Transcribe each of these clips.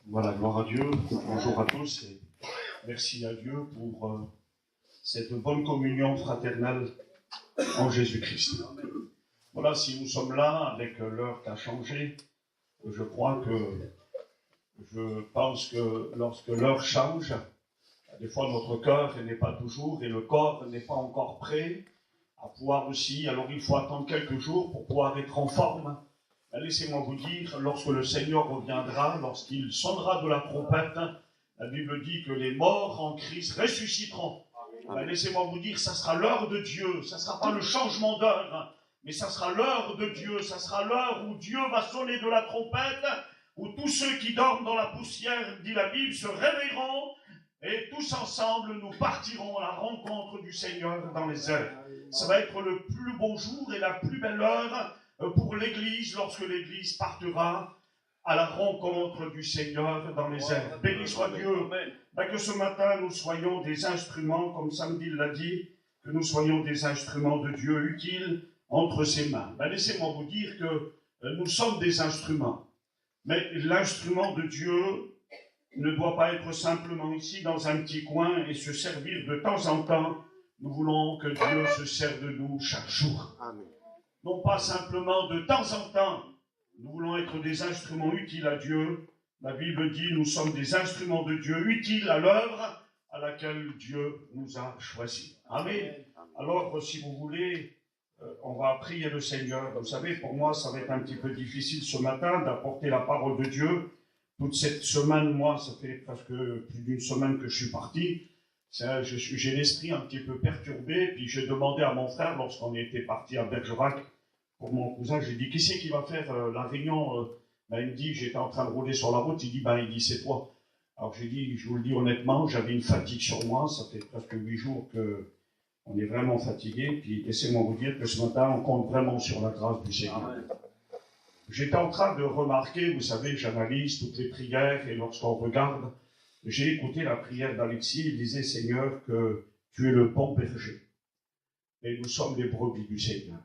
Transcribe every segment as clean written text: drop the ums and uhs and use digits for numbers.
Voilà, gloire à Dieu. Bonjour à tous et merci à Dieu pour cette bonne communion fraternelle en Jésus-Christ. Voilà, si nous sommes là avec l'heure qui a changé, je pense que lorsque l'heure change, des fois notre cœur n'est pas toujours et le corps n'est pas encore prêt à pouvoir aussi, alors il faut attendre quelques jours pour pouvoir être en forme. Laissez-moi vous dire, lorsque le Seigneur reviendra, lorsqu'il sonnera de la trompette, la Bible dit que les morts en Christ ressusciteront. Laissez-moi vous dire, ça sera l'heure de Dieu, ça ne sera pas le changement d'heure, mais ça sera l'heure de Dieu, ça sera l'heure où Dieu va sonner de la trompette, où tous ceux qui dorment dans la poussière, dit la Bible, se réveilleront, et tous ensemble, nous partirons à la rencontre du Seigneur dans les airs. Ça va être le plus beau jour et la plus belle heure pour l'Église, lorsque l'Église partira à la rencontre du Seigneur dans les airs. Béni soit Dieu, que ce matin nous soyons des instruments, comme Samedi l'a dit, que nous soyons des instruments de Dieu utiles entre ses mains. Laissez-moi vous dire que nous sommes des instruments, mais l'instrument de Dieu ne doit pas être simplement ici dans un petit coin et se servir de temps en temps. Nous voulons que Dieu se serve de nous chaque jour. Amen. Non pas simplement de temps en temps. Nous voulons être des instruments utiles à Dieu. La Bible dit, nous sommes des instruments de Dieu utiles à l'œuvre à laquelle Dieu nous a choisis. Amen. Alors, si vous voulez, on va prier le Seigneur. Vous savez, pour moi, ça va être un petit peu difficile ce matin d'apporter la parole de Dieu. Toute cette semaine, moi, ça fait presque plus d'une semaine que je suis parti. J'ai l'esprit un petit peu perturbé. Puis j'ai demandé à mon frère, lorsqu'on était parti à Bergerac, pour mon cousin, j'ai dit, qui c'est qui va faire la réunion? Il me dit, j'étais en train de rouler sur la route, il dit, c'est toi. Alors j'ai dit, je vous le dis honnêtement, j'avais une fatigue sur moi, ça fait presque 8 jours qu'on est vraiment fatigué, puis laissez-moi vous dire que ce matin, on compte vraiment sur la grâce du Seigneur. J'étais en train de remarquer, vous savez, j'analyse toutes les prières, et lorsqu'on regarde, j'ai écouté la prière d'Alexis, il disait, Seigneur, que tu es le bon berger, et nous sommes les brebis du Seigneur.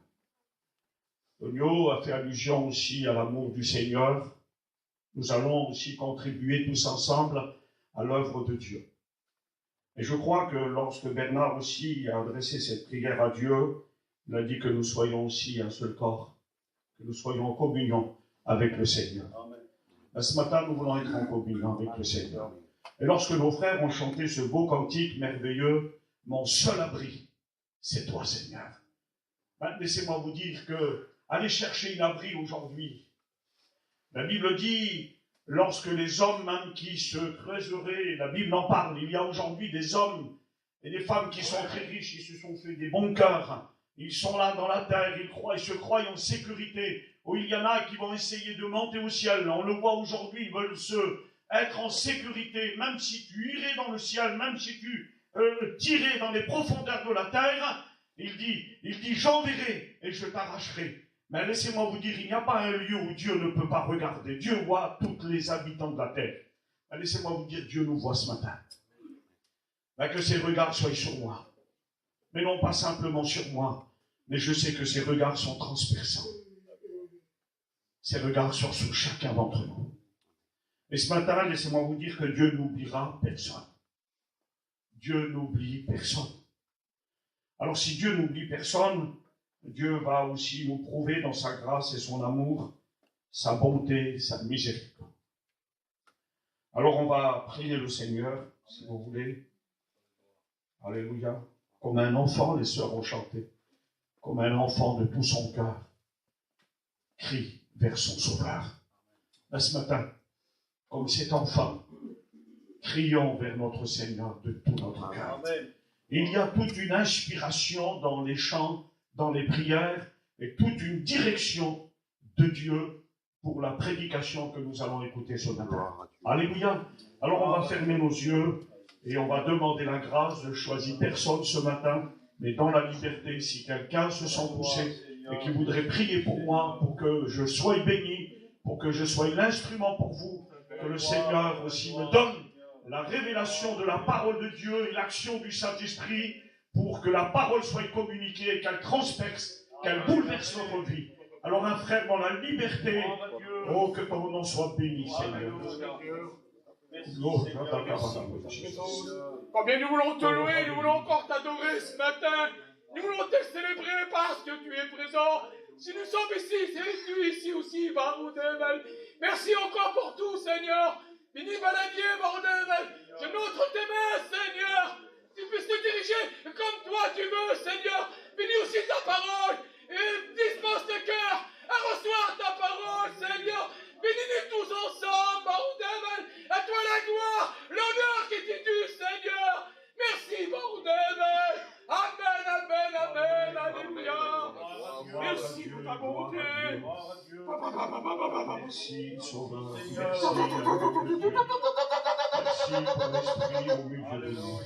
Tonio a fait allusion aussi à l'amour du Seigneur. Nous allons aussi contribuer tous ensemble à l'œuvre de Dieu. Et je crois que lorsque Bernard aussi a adressé cette prière à Dieu, il a dit que nous soyons aussi un seul corps, que nous soyons en communion avec le Seigneur. Ce matin, nous voulons être en communion avec le Seigneur. Et lorsque nos frères ont chanté ce beau cantique merveilleux, mon seul abri, c'est toi, Seigneur. Laissez-moi vous dire que allez chercher une abri aujourd'hui. La Bible dit, lorsque les hommes même qui se creuseraient, la Bible en parle, il y a aujourd'hui des hommes et des femmes qui sont très riches, qui se sont fait des bons cœurs. Ils sont là dans la terre, ils se croient en sécurité. Ou il y en a qui vont essayer de monter au ciel. On le voit aujourd'hui, ils veulent être en sécurité. Même si tu irais dans le ciel, même si tu tirais dans les profondeurs de la terre, il dit, j'enverrai et je t'arracherai. Mais laissez-moi vous dire, il n'y a pas un lieu où Dieu ne peut pas regarder. Dieu voit tous les habitants de la terre. Mais laissez-moi vous dire, Dieu nous voit ce matin. Que ses regards soient sur moi. Mais non pas simplement sur moi, mais je sais que ses regards sont transperçants. Ses regards sont sur chacun d'entre nous. Et ce matin, laissez-moi vous dire que Dieu n'oubliera personne. Dieu n'oublie personne. Alors si Dieu n'oublie personne, Dieu va aussi nous prouver dans sa grâce et son amour, sa bonté, sa miséricorde. Alors on va prier le Seigneur, si vous voulez. Alléluia. Comme un enfant, les sœurs ont chanté. Comme un enfant de tout son cœur. Crie vers son Sauveur. Ce matin, comme cet enfant, crions vers notre Seigneur de tout notre cœur. Il y a toute une inspiration dans les chants, dans les prières, et toute une direction de Dieu pour la prédication que nous allons écouter ce matin. Alléluia. Alors on va fermer nos yeux et on va demander la grâce. Je ne choisis personne ce matin, mais dans la liberté, si quelqu'un se sent poussé et qui voudrait prier pour moi, pour que je sois béni, pour que je sois l'instrument pour vous, que le Seigneur aussi me donne la révélation de la parole de Dieu et l'action du Saint-Esprit pour que la parole soit communiquée et qu'elle transperce, qu'elle bouleverse notre vie. Alors un frère dans la liberté, oh que ton nom soit béni, Seigneur. Combien nous voulons te louer, nous voulons encore t'adorer ce matin. Nous voulons te célébrer parce que tu es présent. Si nous sommes ici, c'est tu ici aussi, Baroudével. Merci encore pour tout, Seigneur. Béni Baladier, Baroudével. Je montre tes mains, Seigneur. Tu puisses te diriger comme toi tu veux, Seigneur. Bénis aussi ta parole et dispose tes cœurs à recevoir ta parole, Seigneur. Bénis-nous tous ensemble, Baroudével. À toi la gloire, l'honneur qui t'est dû, Seigneur. Merci, Baroudével. Amen, amen, amen, alléluia. Merci pour ta bonté. Merci, Sauveur. Merci pour l'esprit au milieu de nous.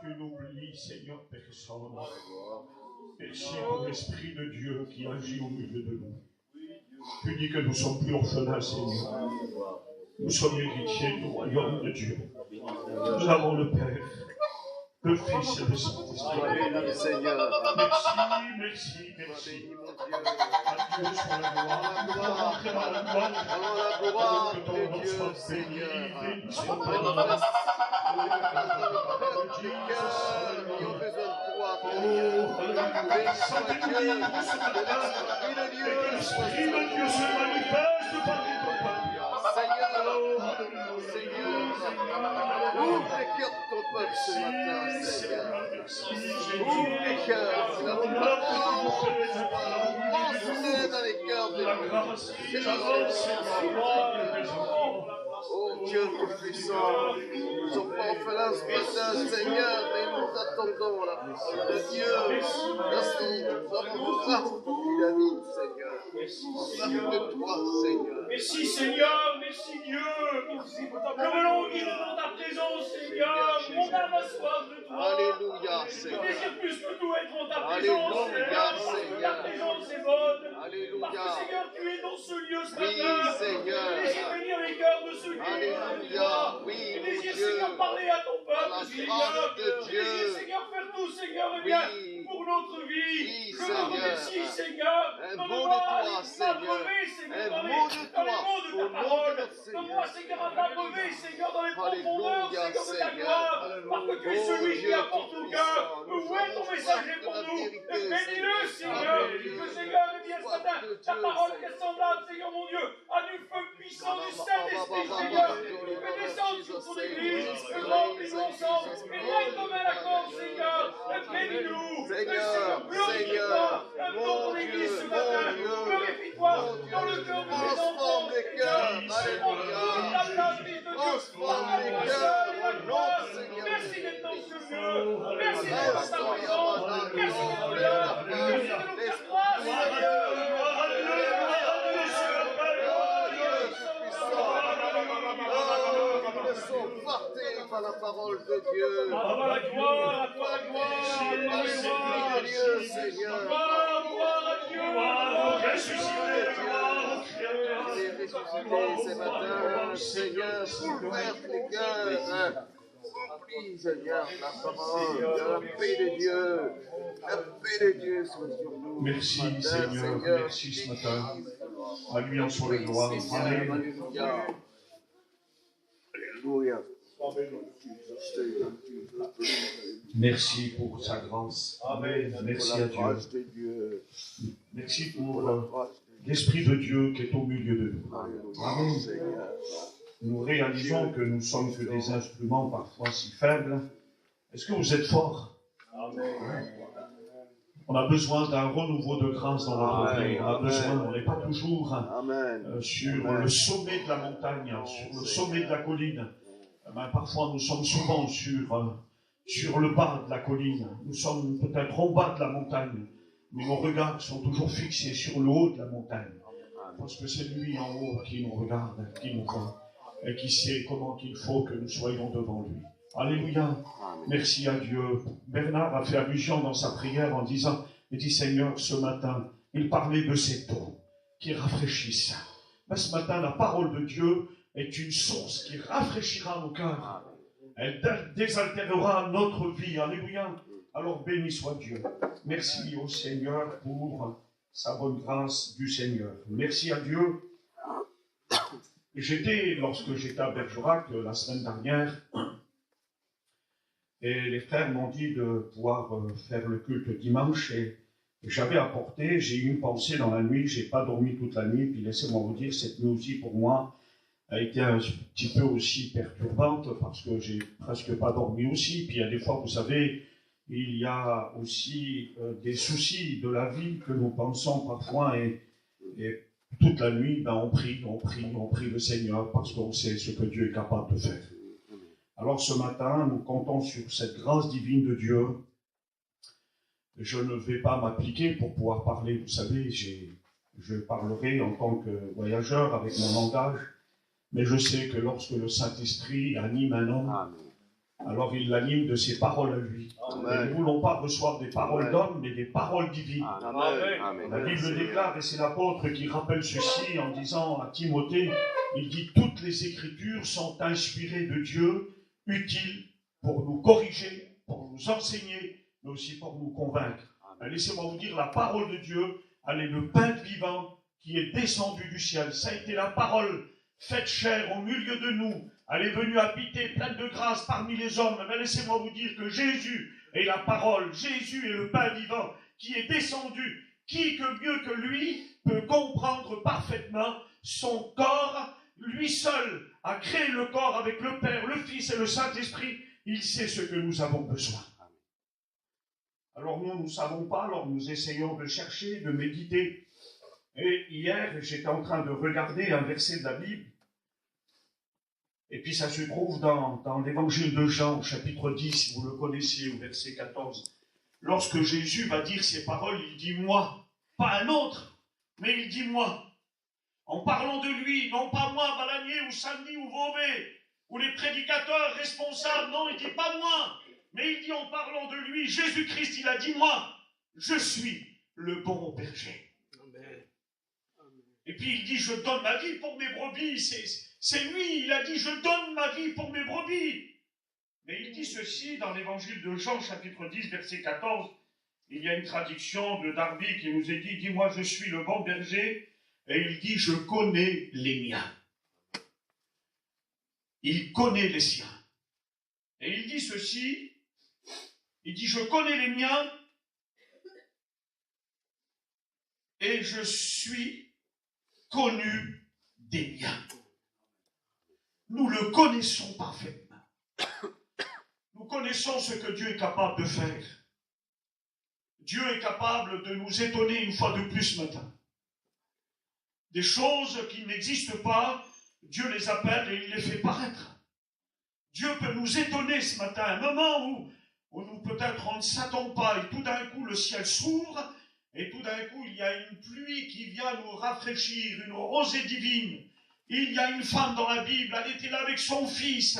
Tu n'oublies, Seigneur, personne. Merci pour l'Esprit de Dieu qui agit au milieu de nous. Tu dis que nous ne sommes plus orphelins, Seigneur. Nous sommes héritiers du royaume de Dieu. Nous avons le Père, le Fils et le Saint-Esprit. Seigneur. Merci. À Dieu soit la gloire. La gloire de Dieu, Seigneur. Nous avons besoin de toi, l'Esprit de Dieu se manifeste parmi ton peuple. Seigneur, ouvre les cœurs de ton peuple ce matin, Seigneur. Ouvre les cœurs, c'est la entrée dans les cœurs de Dieu. Oh Dieu tout-puissant, nous ne sommes pas orphelins ce matin, Seigneur, mais nous attendons la parole de Dieu. Merci, nous avons soif de David, Seigneur. Soif de toi, Seigneur. Merci Seigneur, merci Dieu. Nous voulons vivre dans ta présence, Seigneur. Mon âme a soif de toi. Alléluia, Seigneur. Je désire plus que tout être en ta présence. Alléluia, Seigneur. Ta présence est bonne. Alléluia. Parce que Seigneur, tu es dans ce lieu ce Oui, matin. Seigneur. Je désire bénir les cœurs de ceux qui Alléluia. Oui, je mon désire, Dieu. Seigneur, parler à ton Par peuple, la Seigneur. grâce de Je Dieu. désire, Seigneur, faire tout, Seigneur, Oui. bien pour notre vie. Oui, Je te Seigneur. remercie, Seigneur. Un Donne-moi mot de toi, à Seigneur. m'abreuver, Seigneur, Un dans les mot de mots toi, de au ta nom de parole. notre Seigneur. Donne-moi, Seigneur, à m'abreuver, Seigneur, dans les profondeurs, Alléluia, Seigneur, de ta Seigneur. gloire. Parce que tu es Oh, celui qui Dieu apporte au tout-puissant, cœur. nous Où est ton avons messager soif de pour la nous? vérité, Bénis-le, Seigneur. Seigneur. Alléluia. Que, Seigneur, me dise ce Soif matin, de ta Dieu, parole qui Seigneur. est semblable, Seigneur mon Dieu, à du feu puissant du Saint-Esprit, Seigneur. Tu fais descendre sur ton église, que remplis-nous ensemble, et règne comme un accord, Seigneur. Bénis-nous. Seigneur, Glorifie-toi dans ton église ce matin. Glorifie-toi dans le cœur de tes enfants. Transforme les cœurs. Alléluia. Transforme les cœurs. Au nom de Seigneur. Merci d'être dans ce lieu. Merci d'être dans ta présence. Merci d'être là. Merci de nous faire croire, Seigneur. Nous sommes portés par la parole de Dieu. À toi la gloire, à toi la gloire. L'Esprit de Dieu, Seigneur. Gloire à Dieu. Ressuscité, gloire au Créateur. Il est ressuscité ce matin, Seigneur, bouleverse les cœurs. Remplis, Seigneur, la parole de la paix de Dieu. La paix de Dieu soit sur nous. Merci, Seigneur. Merci ce matin. À lui en soit la gloire. Amen. Alléluia. Alléluia. Merci pour sa grâce. Amen. Merci à Dieu. Merci pour l'Esprit de Dieu qui est au milieu de nous. Amen. Nous réalisons que nous sommes que des instruments parfois si faibles. Est-ce que vous êtes forts? On a besoin d'un renouveau de grâce dans notre vie. On n'est pas toujours sur le sommet de la montagne, sur le sommet de la colline. Parfois, nous sommes souvent sur le bas de la colline. Nous sommes peut-être au bas de la montagne, mais nos regards sont toujours fixés sur le haut de la montagne. Parce que c'est lui en haut qui nous regarde, qui nous voit, et qui sait comment il faut que nous soyons devant lui. Alléluia. Merci à Dieu. Bernard a fait allusion dans sa prière en disant, il dit Seigneur, ce matin, il parlait de cette eau qui rafraîchissent. Mais ce matin, la parole de Dieu est une source qui rafraîchira nos cœurs. Elle désaltérera notre vie. Alléluia. Alors béni soit Dieu. Merci au Seigneur pour sa bonne grâce du Seigneur. Merci à Dieu lorsque j'étais à Bergerac la semaine dernière, et les frères m'ont dit de pouvoir faire le culte dimanche, et j'avais apporté, j'ai eu une pensée dans la nuit, j'ai pas dormi toute la nuit, puis laissez-moi vous dire, cette nuit aussi pour moi a été un petit peu aussi perturbante, parce que j'ai presque pas dormi aussi, puis il y a des fois, vous savez, il y a aussi des soucis de la vie que nous pensons parfois, et toute la nuit, ben, on prie le Seigneur, parce qu'on sait ce que Dieu est capable de faire. Alors ce matin, nous comptons sur cette grâce divine de Dieu. Je ne vais pas m'appliquer pour pouvoir parler, vous savez, je parlerai en tant que voyageur avec mon langage, mais je sais que lorsque le Saint-Esprit anime un homme, alors il l'anime de ses paroles à lui. Et nous ne voulons pas recevoir des paroles d'hommes, mais des paroles divines. Amen. La Bible déclare, et c'est l'apôtre qui rappelle ceci en disant à Timothée, il dit « Toutes les Écritures sont inspirées de Dieu, utiles pour nous corriger, pour nous enseigner, mais aussi pour nous convaincre. » Laissez-moi vous dire, la parole de Dieu, elle est le pain vivant qui est descendu du ciel. Ça a été la parole faite chair au milieu de nous. Elle est venue habiter pleine de grâce parmi les hommes. Mais laissez-moi vous dire que Jésus est la parole. Jésus est le pain vivant qui est descendu. Qui que mieux que lui peut comprendre parfaitement son corps. Lui seul a créé le corps avec le Père, le Fils et le Saint-Esprit. Il sait ce que nous avons besoin. Alors nous ne savons pas, alors nous essayons de chercher, de méditer. Et hier, j'étais en train de regarder un verset de la Bible. Et puis ça se trouve dans l'évangile de Jean, chapitre 10, vous le connaissez, au verset 14. Lorsque Jésus va dire ces paroles, il dit « moi », pas un autre, mais il dit « moi ». En parlant de lui, non pas moi, Balanier ou Samedi ou Vauvet, ou les prédicateurs responsables, non, il dit pas moi, mais il dit en parlant de lui, Jésus-Christ, il a dit moi, je suis le bon berger. Amen. Et puis il dit, je donne ma vie pour mes brebis. C'est lui, il a dit, je donne ma vie pour mes brebis. Mais il dit ceci dans l'évangile de Jean, chapitre 10, verset 14. Il y a une traduction de Darby qui nous est dit, dis-moi, je suis le bon berger. Et il dit, je connais les miens. Il connaît les siens. Et il dit ceci, il dit, je connais les miens et je suis connu des miens. Nous le connaissons parfaitement. Nous connaissons ce que Dieu est capable de faire. Dieu est capable de nous étonner une fois de plus ce matin. Des choses qui n'existent pas, Dieu les appelle et il les fait paraître. Dieu peut nous étonner ce matin, un moment où nous peut-être on ne s'attend pas et tout d'un coup le ciel s'ouvre et tout d'un coup il y a une pluie qui vient nous rafraîchir, une rosée divine. Il y a une femme dans la Bible, elle était là avec son fils,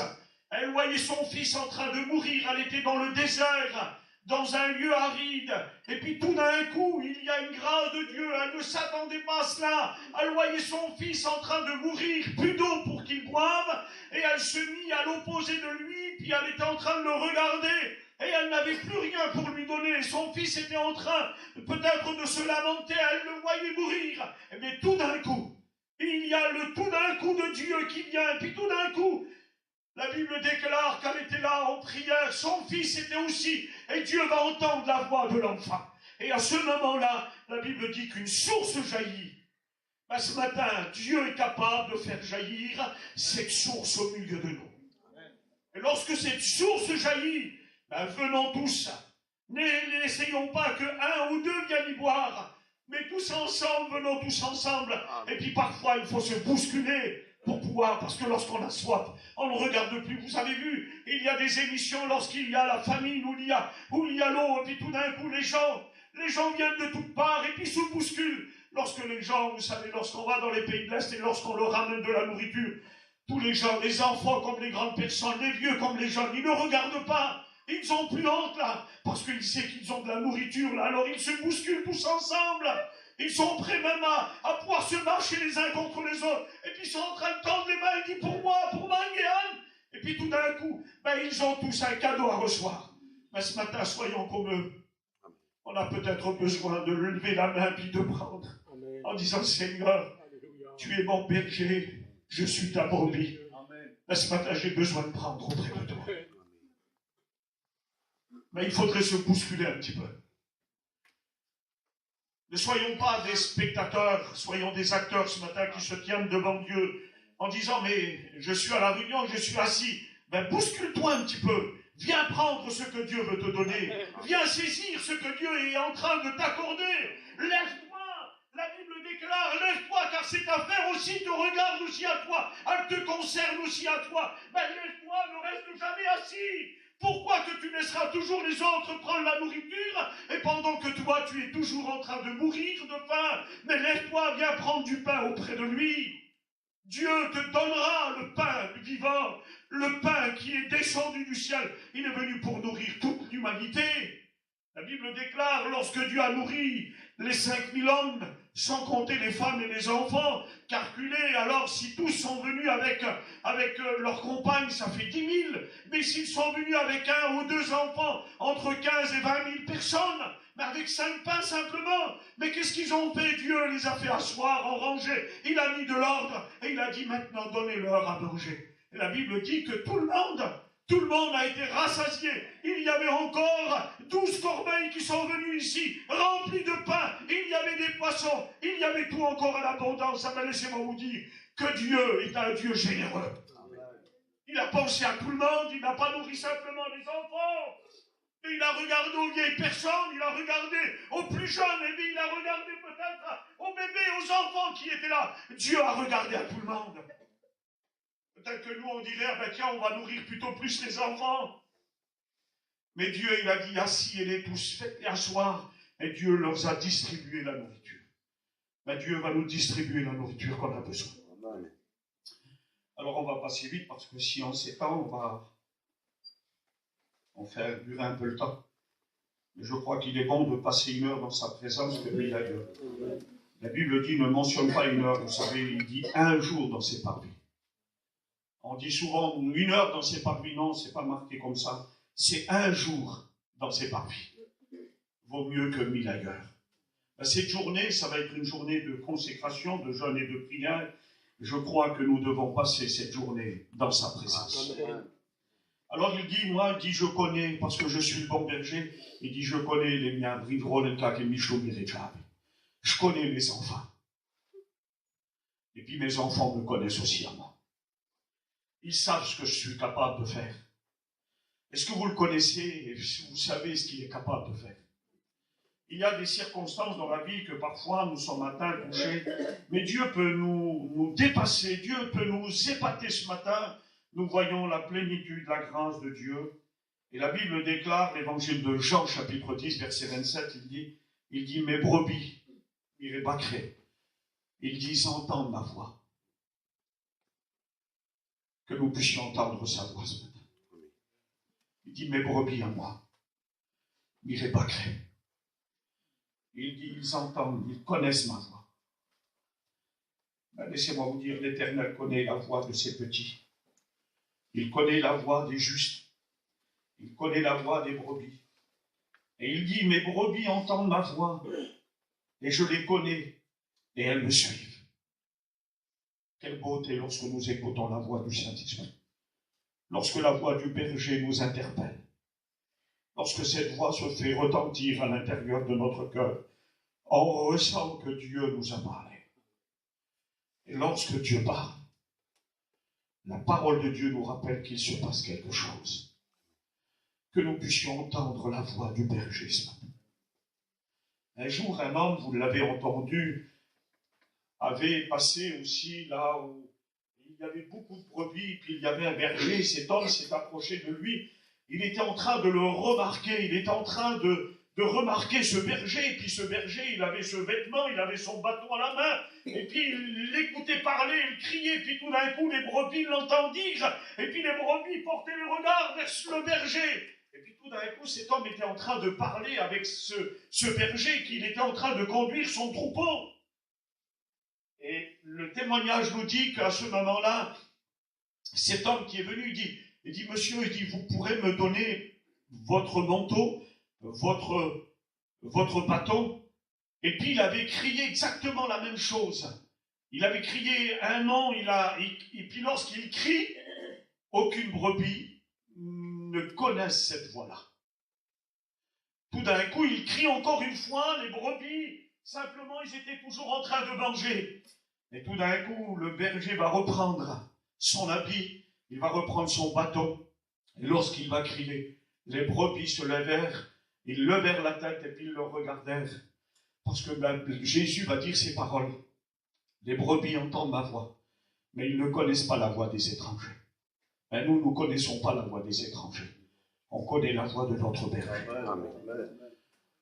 elle voyait son fils en train de mourir, elle était dans le désert, dans un lieu aride, et puis tout d'un coup, il y a une grâce de Dieu, elle ne s'attendait pas à cela, elle voyait son fils en train de mourir, plus d'eau pour qu'il boive, et elle se mit à l'opposé de lui, puis elle était en train de le regarder, et elle n'avait plus rien pour lui donner, son fils était en train peut-être de se lamenter, elle le voyait mourir, mais tout d'un coup, il y a le tout d'un coup de Dieu qui vient, et puis tout d'un coup, la Bible déclare qu'elle était là en prière, son fils était aussi, et Dieu va entendre la voix de l'enfant. Et à ce moment-là, la Bible dit qu'une source jaillit. Ben, ce matin, Dieu est capable de faire jaillir cette source au milieu de nous. Et lorsque cette source jaillit, ben, venons tous, n'essayons pas que un ou deux viennent y boire, mais tous ensemble, venons tous ensemble. Et puis parfois, il faut se bousculer pour pouvoir, parce que lorsqu'on a soif, on ne regarde plus. Vous avez vu, il y a des émissions lorsqu'il y a la famine, où il y a l'eau, et puis tout d'un coup, les gens viennent de toutes parts, et puis se bousculent. Lorsque les gens, vous savez, lorsqu'on va dans les pays de l'Est, et lorsqu'on leur ramène de la nourriture, tous les gens, les enfants comme les grandes personnes, les vieux comme les jeunes, ils ne regardent pas. Ils n'ont plus honte, là, parce qu'ils savent qu'ils ont de la nourriture, là, alors ils se bousculent tous ensemble. Ils sont prêts même à pouvoir se marcher les uns contre les autres. Et puis ils sont en train de tendre les mains, ils disent pour moi, Anne. Et puis tout d'un coup, ben, ils ont tous un cadeau à recevoir. Mais ce matin, soyons comme eux. On a peut-être besoin de lever la main puis de prendre. En disant, Seigneur, tu es mon berger. Je suis ta brebis. Ben, ce matin, j'ai besoin de prendre auprès de toi. Mais il faudrait se bousculer un petit peu. Ne soyons pas des spectateurs, soyons des acteurs ce matin qui se tiennent devant Dieu en disant, mais je suis à la réunion, je suis assis. Ben, bouscule-toi un petit peu. Viens prendre ce que Dieu veut te donner. Viens saisir ce que Dieu est en train de t'accorder. Lève-toi. La Bible déclare, lève-toi, car cette affaire aussi te regarde aussi à toi. Elle te concerne aussi à toi. Ben, lève-toi, ne reste jamais assis. Pourquoi que tu laisseras toujours les autres prendre la nourriture et pendant que toi, tu es toujours en train de mourir de faim? Mais lève-toi, viens prendre du pain auprès de lui. Dieu te donnera le pain vivant, le pain qui est descendu du ciel. Il est venu pour nourrir toute l'humanité. La Bible déclare, lorsque Dieu a nourri les 5000 hommes, sans compter les femmes et les enfants, calculez, alors si tous sont venus avec leurs compagnes, ça fait 10 000. Mais s'ils sont venus avec 1 ou 2 enfants, entre 15 et 20 000 personnes, mais avec 5 pains simplement. Mais qu'est-ce qu'ils ont fait? Dieu les a fait asseoir en rangée. Il a mis de l'ordre et il a dit maintenant donnez-leur à manger. Et la Bible dit que tout le monde a été rassasié. Il y avait encore 12 corbeilles qui sont venues ici, remplies de pain. Il y avait des poissons. Il y avait tout encore à l'abondance. Ah ben laissez-moi vous dire que Dieu est un Dieu généreux. Il a pensé à tout le monde. Il n'a pas nourri simplement les enfants. Et il a regardé aux vieilles personnes. Il a regardé aux plus jeunes. Et puis il a regardé peut-être aux bébés, aux enfants qui étaient là. Dieu a regardé à tout le monde. Peut-être que nous, on dirait, ah ben tiens, on va nourrir plutôt plus les enfants. Mais Dieu, il a dit, asseyez-les tous, faites-les asseoir. Et Dieu leur a distribué la nourriture. Ben, Dieu va nous distribuer la nourriture qu'on a besoin. Alors, on va passer vite, parce que si on s'étend, on fait durer un peu le temps. Mais je crois qu'il est bon de passer 1 heure dans sa présence que lui ailleurs. La Bible dit, ne mentionne pas 1 heure, vous savez, il dit 1 jour dans ses parvis. On dit souvent 1 heure dans ses parvis. Non, c'est pas marqué comme ça. C'est 1 jour dans ses parvis. Vaut mieux que 1000 ailleurs. Cette journée, ça va être une journée de consécration, de jeûne et de prière. Je crois que nous devons passer cette journée dans sa présence. Alors il dit, moi, il dit, je connais, parce que je suis le bon berger, il dit, je connais les miens, je connais mes enfants. Et puis mes enfants me connaissent aussi à moi. Ils savent ce que je suis capable de faire. Est-ce que vous le connaissez et vous savez ce qu'il est capable de faire? Il y a des circonstances dans la vie que parfois nous sommes atteints, touchés, mais Dieu peut nous dépasser, Dieu peut nous épater ce matin. Nous voyons la plénitude, la grâce de Dieu. Et la Bible déclare, l'évangile de Jean, chapitre 10, verset 27, il dit, mes brebis, Mirébacré, ils disent, entendre ma voix. Que nous puissions entendre sa voix ce matin. Il dit, mes brebis à moi, Mirébacré. Il dit, ils entendent, ils connaissent ma voix. Ben, laissez-moi vous dire, l'Éternel connaît la voix de ses petits. Il connaît la voix des justes. Il connaît la voix des brebis. Et il dit, mes brebis entendent ma voix, et je les connais, et elles me suivent. Quelle beauté lorsque nous écoutons la voix du Saint-Esprit. Lorsque la voix du berger nous interpelle. Lorsque cette voix se fait retentir à l'intérieur de notre cœur, on ressent que Dieu nous a parlé. Et lorsque Dieu parle, la parole de Dieu nous rappelle qu'il se passe quelque chose. Que nous puissions entendre la voix du berger ce matin. Un jour, un homme, vous l'avez entendu, avait passé aussi là où il y avait beaucoup de brebis, puis il y avait un berger. Cet homme s'est approché de lui. Il était en train de le remarquer. Il était en train de remarquer ce berger. Et puis ce berger, il avait ce vêtement, il avait son bâton à la main. Et puis il l'écoutait parler, il criait. Puis tout d'un coup, les brebis l'entendirent. Et puis les brebis portaient le regard vers le berger. Et puis tout d'un coup, cet homme était en train de parler avec ce berger, qu'il était en train de conduire son troupeau. Et le témoignage nous dit qu'à ce moment-là, cet homme qui est venu, il dit, monsieur, il dit, vous pourrez me donner votre manteau, votre bâton. Et puis il avait crié exactement la même chose. Il avait crié un an, et puis lorsqu'il crie, aucune brebis ne connaît cette voix-là. Tout d'un coup, il crie encore une fois, les brebis, simplement, ils étaient toujours en train de manger. Et tout d'un coup, le berger va reprendre son habit, il va reprendre son bâton. Et lorsqu'il va crier, les brebis se levèrent, ils levèrent la tête et puis ils le regardèrent. Parce que Jésus va dire ces paroles. Les brebis entendent ma voix, mais ils ne connaissent pas la voix des étrangers. Mais nous ne connaissons pas la voix des étrangers. On connaît la voix de notre berger.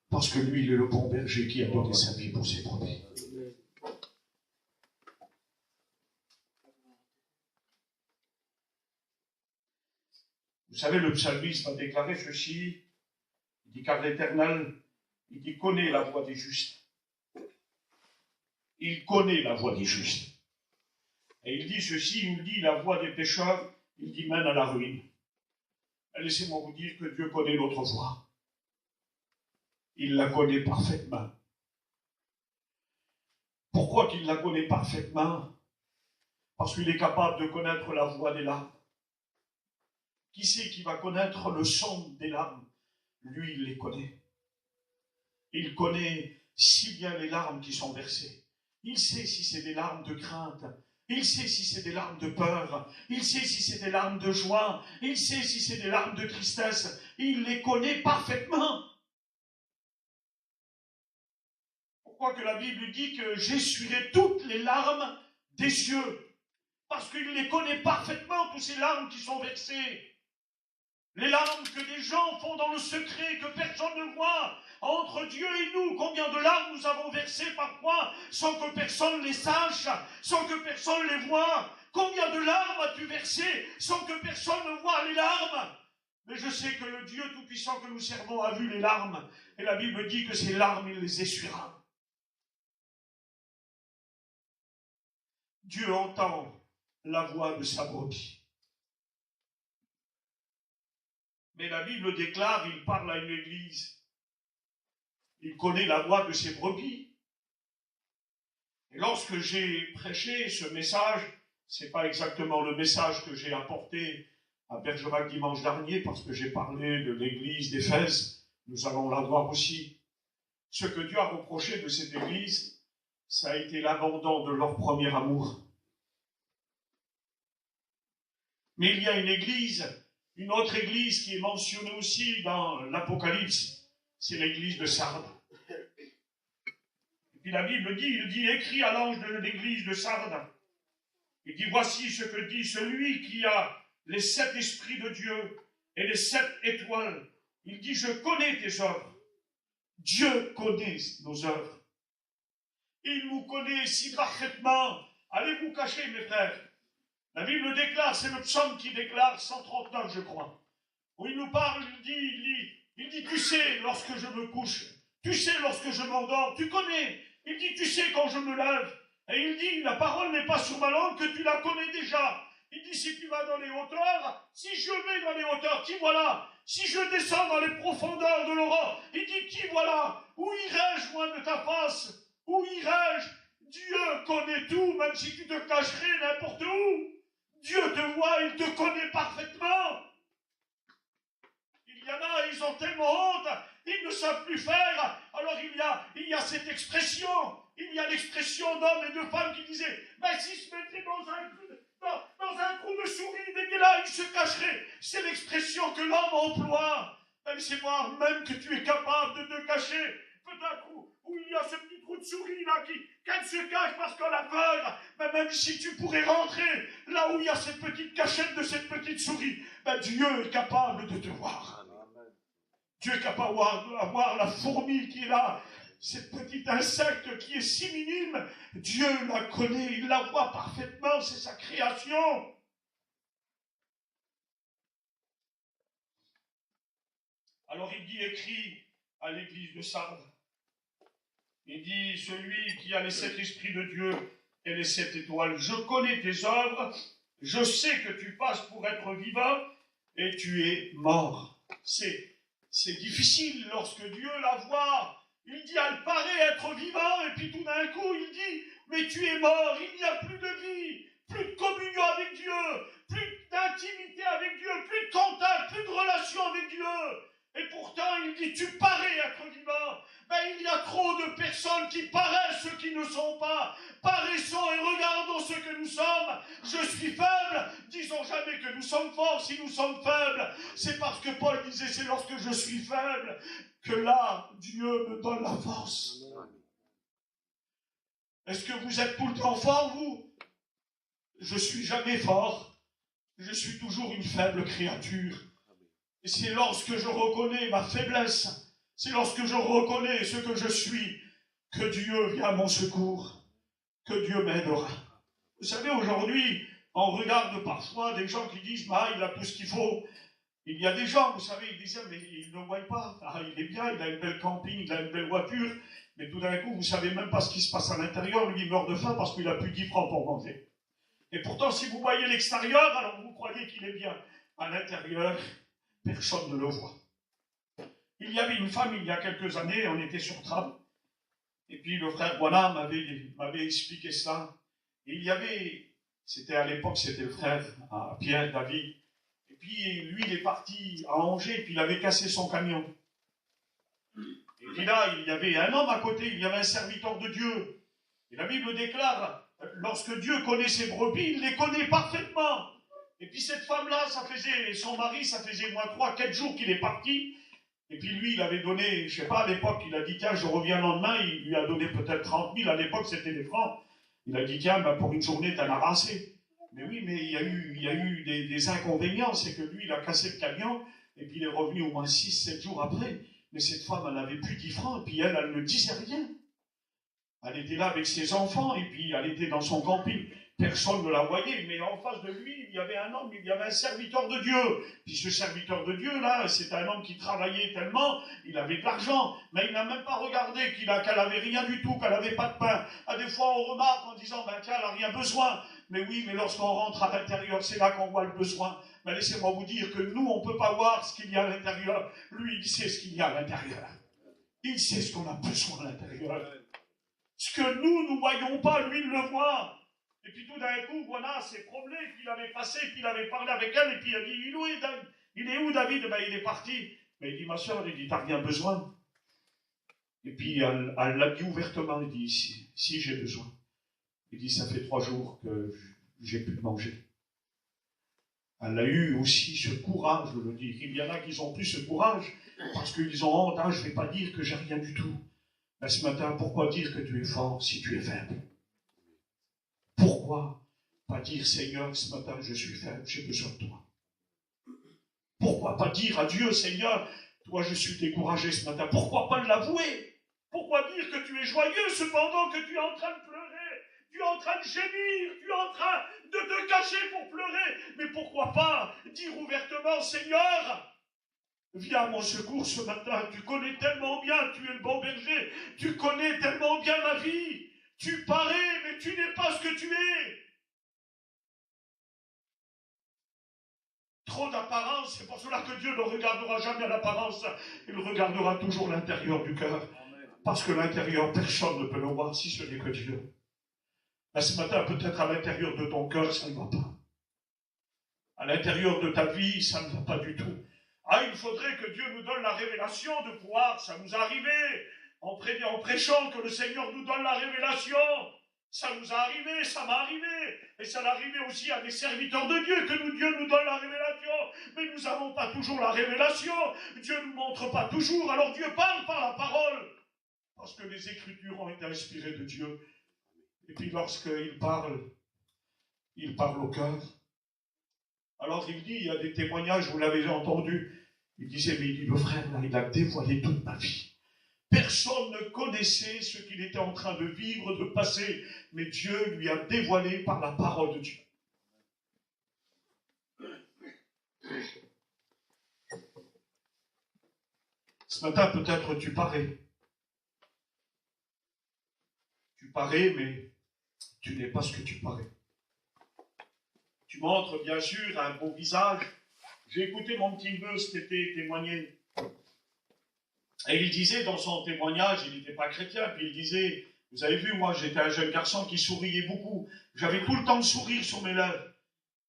Parce que lui, il est le bon berger qui a donné sa vie pour ses brebis. Vous savez, le psalmiste a déclaré ceci. Il dit, car l'Éternel, il dit, connaît la voix des justes. Il connaît la voix des justes. Et il dit ceci, il dit, la voix des pécheurs, il dit, mène à la ruine. Et laissez-moi vous dire que Dieu connaît notre voix. Il la connaît parfaitement. Pourquoi qu'il la connaît parfaitement? Parce qu'il est capable de connaître la voix des larmes. Qui c'est qui va connaître le son des larmes? Lui, il les connaît. Il connaît si bien les larmes qui sont versées. Il sait si c'est des larmes de crainte. Il sait si c'est des larmes de peur. Il sait si c'est des larmes de joie. Il sait si c'est des larmes de tristesse. Il les connaît parfaitement. Pourquoi que la Bible dit que j'essuierai toutes les larmes des cieux? Parce qu'il les connaît parfaitement, toutes ces larmes qui sont versées. Les larmes que des gens font dans le secret, que personne ne voit, entre Dieu et nous, combien de larmes nous avons versées parfois, sans que personne les sache, sans que personne les voie. Combien de larmes as-tu versé, sans que personne ne voie les larmes? Mais je sais que le Dieu Tout-Puissant que nous servons a vu les larmes, et la Bible dit que ces larmes, il les essuiera. Dieu entend la voix de sa brebis. Mais la Bible déclare, il parle à une église. Il connaît la voix de ses brebis. Et lorsque j'ai prêché ce message, c'est pas exactement le message que j'ai apporté à Bergerac dimanche dernier, parce que j'ai parlé de l'église d'Éphèse. Nous allons la voir aussi. Ce que Dieu a reproché de cette église, ça a été l'abandon de leur premier amour. Mais il y a une autre église qui est mentionnée aussi dans l'Apocalypse, c'est l'église de Sardes. Et puis la Bible dit, il dit, écrit à l'ange de l'église de Sardes, il dit, voici ce que dit celui qui a les 7 esprits de Dieu et les 7 étoiles. Il dit, je connais tes œuvres. Dieu connaît nos œuvres. Il nous connaît si parfaitement. Allez vous cacher, mes frères. La Bible déclare, c'est le psaume qui déclare, 139 je crois, où il nous parle, il dit, tu sais lorsque je me couche, tu sais lorsque je m'endors, tu connais, il dit, tu sais quand je me lève, et il dit, la parole n'est pas sur ma langue, que tu la connais déjà. Il dit, si tu vas dans les hauteurs, si je vais dans les hauteurs, t'y voilà. Si je descends dans les profondeurs de l'aurore, il dit, t'y voilà. Où irai-je, loin de ta face? Où irai-je? Dieu connaît tout, même si tu te cacherais n'importe où. Dieu te voit, il te connaît parfaitement. Il y en a, ils ont tellement honte, ils ne savent plus faire. Alors il y a cette expression, il y a l'expression d'hommes et de femmes qui disaient, mais s'ils se mettaient dans un trou de souris, il était là, ils se cacheraient. C'est l'expression que l'homme emploie. Mais c'est voir même que tu es capable de te cacher. Peut-être où il y a ce petit trou de souris là qu'elle se cache parce qu'on a peur. Mais même si tu pourrais rentrer là où il y a cette petite cachette de cette petite souris, ben Dieu est capable de te voir. Dieu est capable de voir la fourmi qui est là, cette petite insecte qui est si minime. Dieu la connaît, il la voit parfaitement, c'est sa création. Alors il dit, écrit à l'église de Sardes, il dit, celui qui a les 7 esprits de Dieu et les 7 étoiles, je connais tes œuvres, je sais que tu passes pour être vivant et tu es mort. C'est difficile lorsque Dieu la voit. Il dit, elle paraît être vivant et puis tout d'un coup, il dit, mais tu es mort, il n'y a plus de vie, plus de communion avec Dieu, plus d'intimité avec Dieu, plus de contact, plus de relation avec Dieu. Et pourtant, il dit, tu parais être vivant. Mais il y a trop de personnes qui paraissent ce qui ne sont pas. Paraissons et regardons ce que nous sommes. Je suis faible. Disons jamais que nous sommes forts si nous sommes faibles. C'est parce que Paul disait, c'est lorsque je suis faible que là, Dieu me donne la force. Est-ce que vous êtes tout le temps fort, vous? Je suis jamais fort. Je suis toujours une faible créature. Et c'est lorsque je reconnais ma faiblesse, c'est lorsque je reconnais ce que je suis, que Dieu vient à mon secours, que Dieu m'aidera. Vous savez, aujourd'hui, on regarde parfois des gens qui disent, bah, il a tout ce qu'il faut. Il y a des gens, vous savez, ils disent, mais ils ne voient pas. Ah, il est bien, il a une belle camping, il a une belle voiture, mais tout d'un coup, vous ne savez même pas ce qui se passe à l'intérieur. Lui, il meurt de faim parce qu'il n'a plus 10 francs pour manger. Et pourtant, si vous voyez l'extérieur, alors vous croyez qu'il est bien. À l'intérieur, personne ne le voit. Il y avait une femme, il y a quelques années, on était sur Trappes, et puis le frère Boina m'avait expliqué ça. Et il y avait, c'était à l'époque, c'était le frère Pierre David, et puis lui, il est parti à Angers, et puis il avait cassé son camion. Et puis là, il y avait un homme à côté, il y avait un serviteur de Dieu. Et la Bible déclare, lorsque Dieu connaît ses brebis, il les connaît parfaitement. Et puis cette femme-là, son mari, ça faisait moins 3-4 jours qu'il est parti. Et puis lui, il avait donné, je ne sais pas, à l'époque, il a dit, tiens, je reviens le lendemain, il lui a donné peut-être 30 000, à l'époque, c'était des francs. Il a dit, tiens, ben, pour une journée, t'en as assez. Mais oui, mais il y a eu des inconvénients, c'est que lui, il a cassé le camion, et puis il est revenu au moins 6-7 jours après. Mais cette femme, elle n'avait plus 10 francs, et puis elle ne disait rien. Elle était là avec ses enfants, et puis elle était dans son camping. Personne ne la voyait, mais en face de lui, il y avait un homme, il y avait un serviteur de Dieu. Puis ce serviteur de Dieu, là, c'était un homme qui travaillait tellement, il avait de l'argent, mais il n'a même pas regardé qu'elle avait rien du tout, qu'elle n'avait pas de pain. À des fois, on remarque en disant, ben tiens, elle n'a rien besoin. Mais oui, mais lorsqu'on rentre à l'intérieur, c'est là qu'on voit le besoin. Mais laissez-moi vous dire que nous, on ne peut pas voir ce qu'il y a à l'intérieur. Lui, il sait ce qu'il y a à l'intérieur. Il sait ce qu'on a besoin à l'intérieur. Ce que nous ne voyons pas, lui, il le voit. Et puis tout d'un coup, voilà, c'est problème qu'il avait passé, puis il avait parlé avec elle, et puis il a dit, il est où David? Ben, il est parti. Mais il dit, ma soeur, il dit, t'as rien besoin? Et puis elle l'a dit ouvertement, il dit, si j'ai besoin. Il dit, ça fait 3 jours que j'ai plus de manger. Elle a eu aussi ce courage de le dire. Il y en a qui n'ont plus ce courage, parce qu'ils ont honte, je ne vais pas dire que j'ai rien du tout. Mais ce matin, pourquoi dire que tu es fort si tu es faible? Pourquoi pas dire, Seigneur, ce matin, je suis faible, j'ai besoin de toi? Pourquoi pas dire à Dieu, Seigneur, toi, je suis découragé ce matin? Pourquoi pas l'avouer? Pourquoi dire que tu es joyeux cependant que tu es en train de pleurer? Tu es en train de gémir, tu es en train de te cacher pour pleurer. Mais pourquoi pas dire ouvertement, Seigneur, viens à mon secours ce matin. Tu connais tellement bien, tu es le bon berger. Tu connais tellement bien ma vie. Tu parais, mais tu n'es pas ce que tu es. Trop d'apparence, c'est pour cela que Dieu ne regardera jamais à l'apparence. Il regardera toujours l'intérieur du cœur. Parce que l'intérieur, personne ne peut le voir si ce n'est que Dieu. Mais ce matin, peut-être à l'intérieur de ton cœur, ça ne va pas. À l'intérieur de ta vie, ça ne va pas du tout. Ah, il faudrait que Dieu nous donne la révélation de pouvoir, ça nous est arrivé, en prêchant que le Seigneur nous donne la révélation. Ça nous est arrivé, ça m'est arrivé. Et ça l'est arrivé aussi à des serviteurs de Dieu, que Dieu nous donne la révélation. Mais nous n'avons pas toujours la révélation. Dieu ne nous montre pas toujours. Alors Dieu parle par la parole. Parce que les Écritures ont été inspirées de Dieu. Et puis lorsqu'il parle au cœur. Alors il dit, il y a des témoignages, vous l'avez entendu. Il disait, mais il dit, le frère, là, il a dévoilé toute ma vie. Personne ne connaissait ce qu'il était en train de vivre, de passer, mais Dieu lui a dévoilé par la parole de Dieu. Ce matin, peut-être tu parais. Tu parais, mais tu n'es pas ce que tu parais. Tu montres bien sûr un beau visage. J'ai écouté mon petit neveu cet été témoigner. Et il disait dans son témoignage, il n'était pas chrétien, puis il disait, Vous avez vu, moi, j'étais un jeune garçon qui souriait beaucoup. J'avais tout le temps de sourire sur mes lèvres.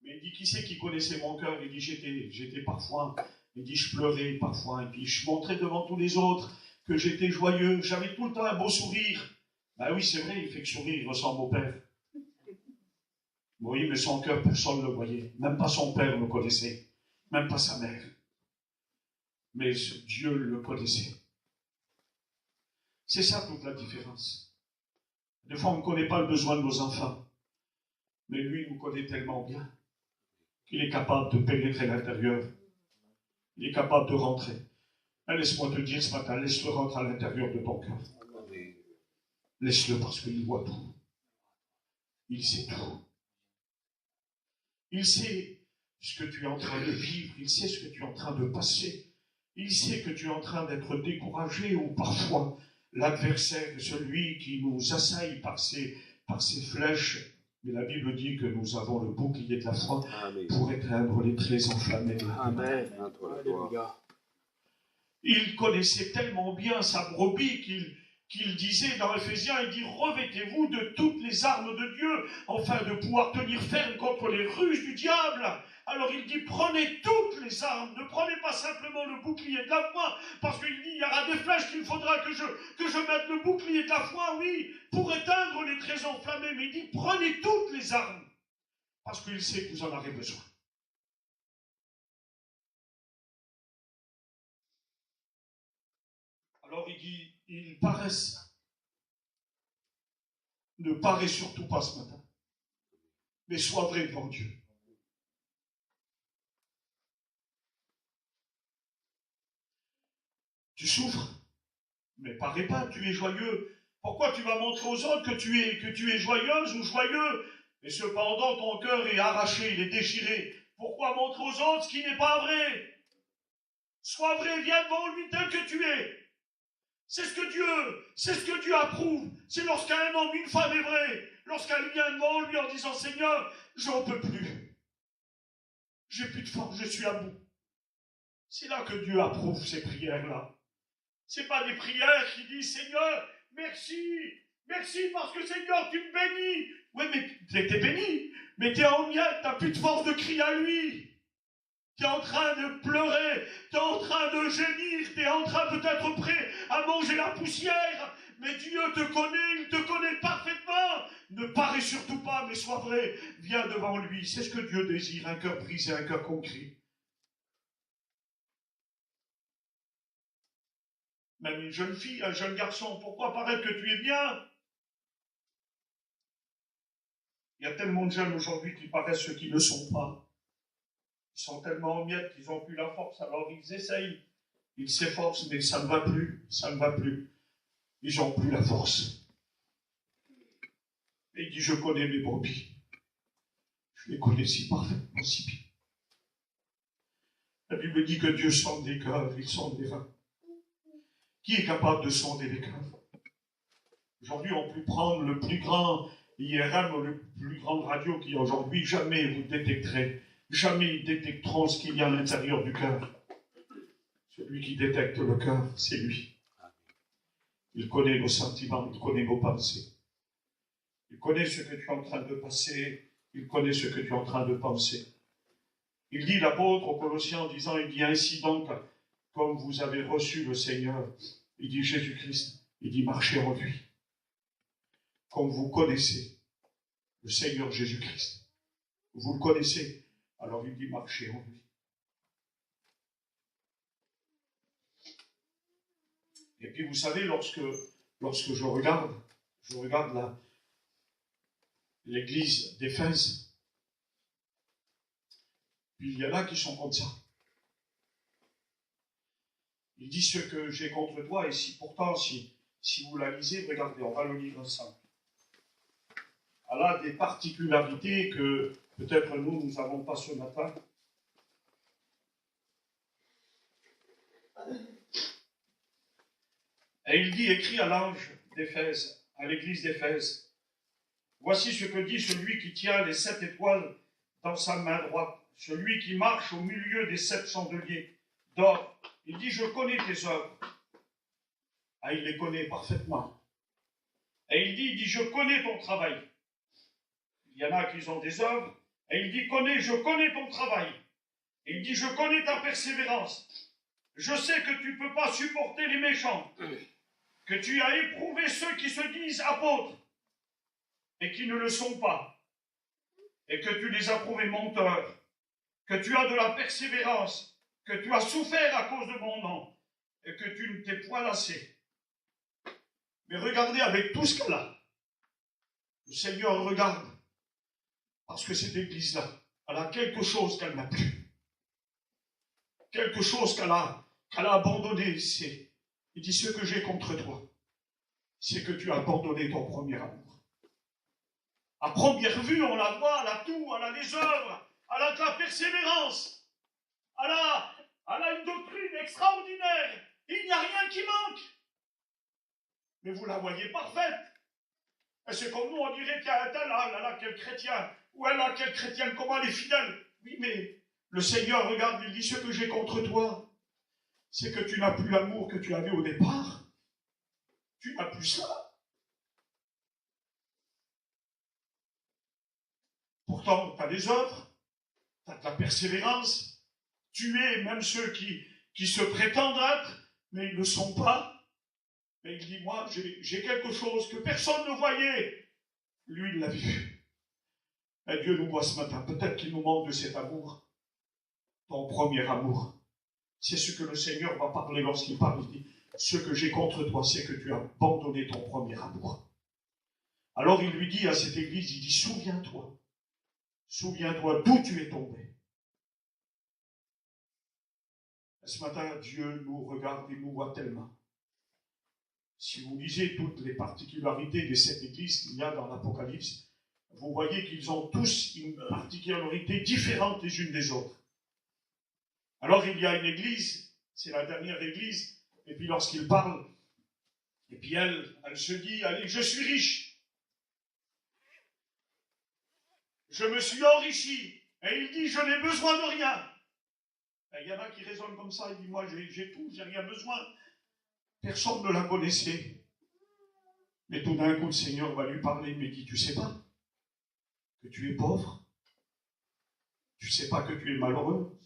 Mais il dit, qui c'est qui connaissait mon cœur? Il dit, j'étais parfois, il dit, je pleurais parfois. Et puis, je montrais devant tous les autres que j'étais joyeux. J'avais tout le temps un beau sourire. Ben oui, c'est vrai, il fait que sourire, il ressemble au père. Oui, mais son cœur, personne ne le voyait. Même pas son père le connaissait. Même pas sa mère. Mais Dieu le connaissait. C'est ça toute la différence. Des fois, on ne connaît pas le besoin de nos enfants. Mais lui, il nous connaît tellement bien qu'il est capable de pénétrer l'intérieur. Il est capable de rentrer. Laisse-moi te dire ce matin, laisse-le rentrer à l'intérieur de ton cœur. Laisse-le parce qu'il voit tout. Il sait tout. Il sait ce que tu es en train de vivre. Il sait ce que tu es en train de passer. Il sait que tu es en train d'être découragé ou parfois l'adversaire, celui qui nous assaille par ses flèches. Mais la Bible dit que nous avons le bouclier de la foi pour éteindre les traits enflammés. Amen. Il connaissait tellement bien sa brebis qu'il disait dans Éphésiens, il dit, revêtez-vous de toutes les armes de Dieu, afin de pouvoir tenir ferme contre les ruses du diable. Alors il dit, prenez toutes les armes, ne prenez pas simplement le bouclier de la foi, parce qu'il dit, il y aura des flèches qu'il faudra que je mette le bouclier de la foi, oui, pour éteindre les traits enflammés. Mais il dit, prenez toutes les armes, parce qu'il sait que vous en avez besoin. Alors il dit, ils paraissent. Ne paraît surtout pas ce matin, mais sois vrai devant Dieu. Tu souffres, mais parais pas, tu es joyeux. Pourquoi tu vas montrer aux autres que tu es joyeuse ou joyeux, et cependant ton cœur est arraché, il est déchiré? Pourquoi montrer aux autres ce qui n'est pas vrai? Sois vrai, viens devant lui tel que tu es. C'est ce que Dieu approuve. C'est lorsqu'un homme, une femme est vrai, lorsqu'elle vient devant lui en disant, Seigneur, j'en peux plus. J'ai plus de force, je suis à bout. C'est là que Dieu approuve ces prières-là. C'est pas des prières qui disent, Seigneur, merci, merci parce que Seigneur, tu me bénis. Oui, mais t'es béni, mais t'es en miettes, t'as plus de force de crier à lui. Tu es en train de pleurer, tu es en train de gémir, tu es en train peut-être prêt à manger la poussière, mais Dieu te connaît, il te connaît parfaitement. Ne parais surtout pas, mais sois vrai, viens devant lui. C'est ce que Dieu désire, un cœur brisé, un cœur conquis. Même une jeune fille, un jeune garçon, pourquoi paraître que tu es bien? Il y a tellement de jeunes aujourd'hui qui paraissent ceux qui ne sont pas. Ils sont tellement en miettes qu'ils n'ont plus la force, alors ils essayent, ils s'efforcent, mais ça ne va plus, ça ne va plus. Ils n'ont plus la force. Et il dit, je connais mes brebis. Je les connais si parfaitement, si bien. La Bible dit que Dieu sonde les cœurs, il sonde les reins. Qui est capable de sonder les cœurs? Aujourd'hui, on peut prendre le plus grand IRM, le plus grand radio qu'il y a aujourd'hui, jamais vous détecterez. Jamais ils détecteront ce qu'il y a à l'intérieur du cœur. Celui qui détecte le cœur, c'est lui. Il connaît nos sentiments, il connaît nos pensées. Il connaît ce que tu es en train de passer, il connaît ce que tu es en train de penser. Il dit, l'apôtre aux Colossiens en disant, il dit ainsi donc, comme vous avez reçu le Seigneur, il dit Jésus-Christ, il dit marchez en lui. Comme vous connaissez le Seigneur Jésus-Christ. Vous le connaissez. Alors il dit, marchez en lui. Et puis vous savez, lorsque je regarde l'église d'Éphèse, puis il y en a qui sont comme ça. Il dit ce que j'ai contre toi, et si pourtant, si vous la lisez, regardez, on va le lire ensemble. Elle a des particularités que peut-être nous n'avons pas ce matin. Et il dit, écrit à l'ange d'Éphèse, à l'église d'Éphèse, voici ce que dit celui qui tient les 7 étoiles dans sa main droite, celui qui marche au milieu des 7 chandeliers d'or. Il dit, je connais tes œuvres. Ah, il les connaît parfaitement. Et il dit, je connais ton travail. Il y en a qui ont des œuvres. Et il dit, je connais ton travail. Et il dit, je connais ta persévérance. Je sais que tu ne peux pas supporter les méchants. Que tu as éprouvé ceux qui se disent apôtres et qui ne le sont pas. Et que tu les as trouvés menteurs. Que tu as de la persévérance. Que tu as souffert à cause de mon nom. Et que tu ne t'es point lassé. Mais regardez avec tout ce qu'elle a. Le Seigneur regarde. Parce que cette église-là, elle a quelque chose qu'elle n'a plus. Quelque chose qu'elle a abandonné. Il dit, ce que j'ai contre toi, c'est que tu as abandonné ton premier amour. À première vue, on la voit, elle a tout, elle a des œuvres, elle a de la persévérance, elle a une doctrine extraordinaire, il n'y a rien qui manque. Mais vous la voyez parfaite. Et c'est comme nous, on dirait qu'il y a un tel, là, quel chrétien, ou elle a quel chrétien, comment elle est fidèle. Oui, mais le Seigneur regarde, il dit, ce que j'ai contre toi, c'est que tu n'as plus l'amour que tu avais au départ. Tu n'as plus ça. Pourtant, tu as des œuvres, tu as de la persévérance, tu es même ceux qui se prétendent être, mais ils ne le sont pas. Mais il dit, moi, j'ai quelque chose que personne ne voyait. Lui, il l'a vu. Et Dieu nous voit ce matin. Peut-être qu'il nous manque de cet amour. Ton premier amour. C'est ce que le Seigneur va parler lorsqu'il parle. Il dit, ce que j'ai contre toi, c'est que tu as abandonné ton premier amour. Alors il lui dit à cette église, il dit, souviens-toi d'où tu es tombé. Et ce matin, Dieu nous regarde et nous voit tellement. Si vous lisez toutes les particularités de cette église qu'il y a dans l'Apocalypse, vous voyez qu'ils ont tous une particularité différente les unes des autres. Alors il y a une église, c'est la dernière église, et puis lorsqu'il parle, et puis elle se dit, allez, je suis riche. Je me suis enrichi. Et il dit, je n'ai besoin de rien. Et il y en a qui raisonnent comme ça, il dit, moi j'ai tout, j'ai rien besoin. Personne ne la connaissait. Mais tout d'un coup, le Seigneur va lui parler, mais il dit, tu sais pas que tu es pauvre? Tu sais pas que tu es malheureux?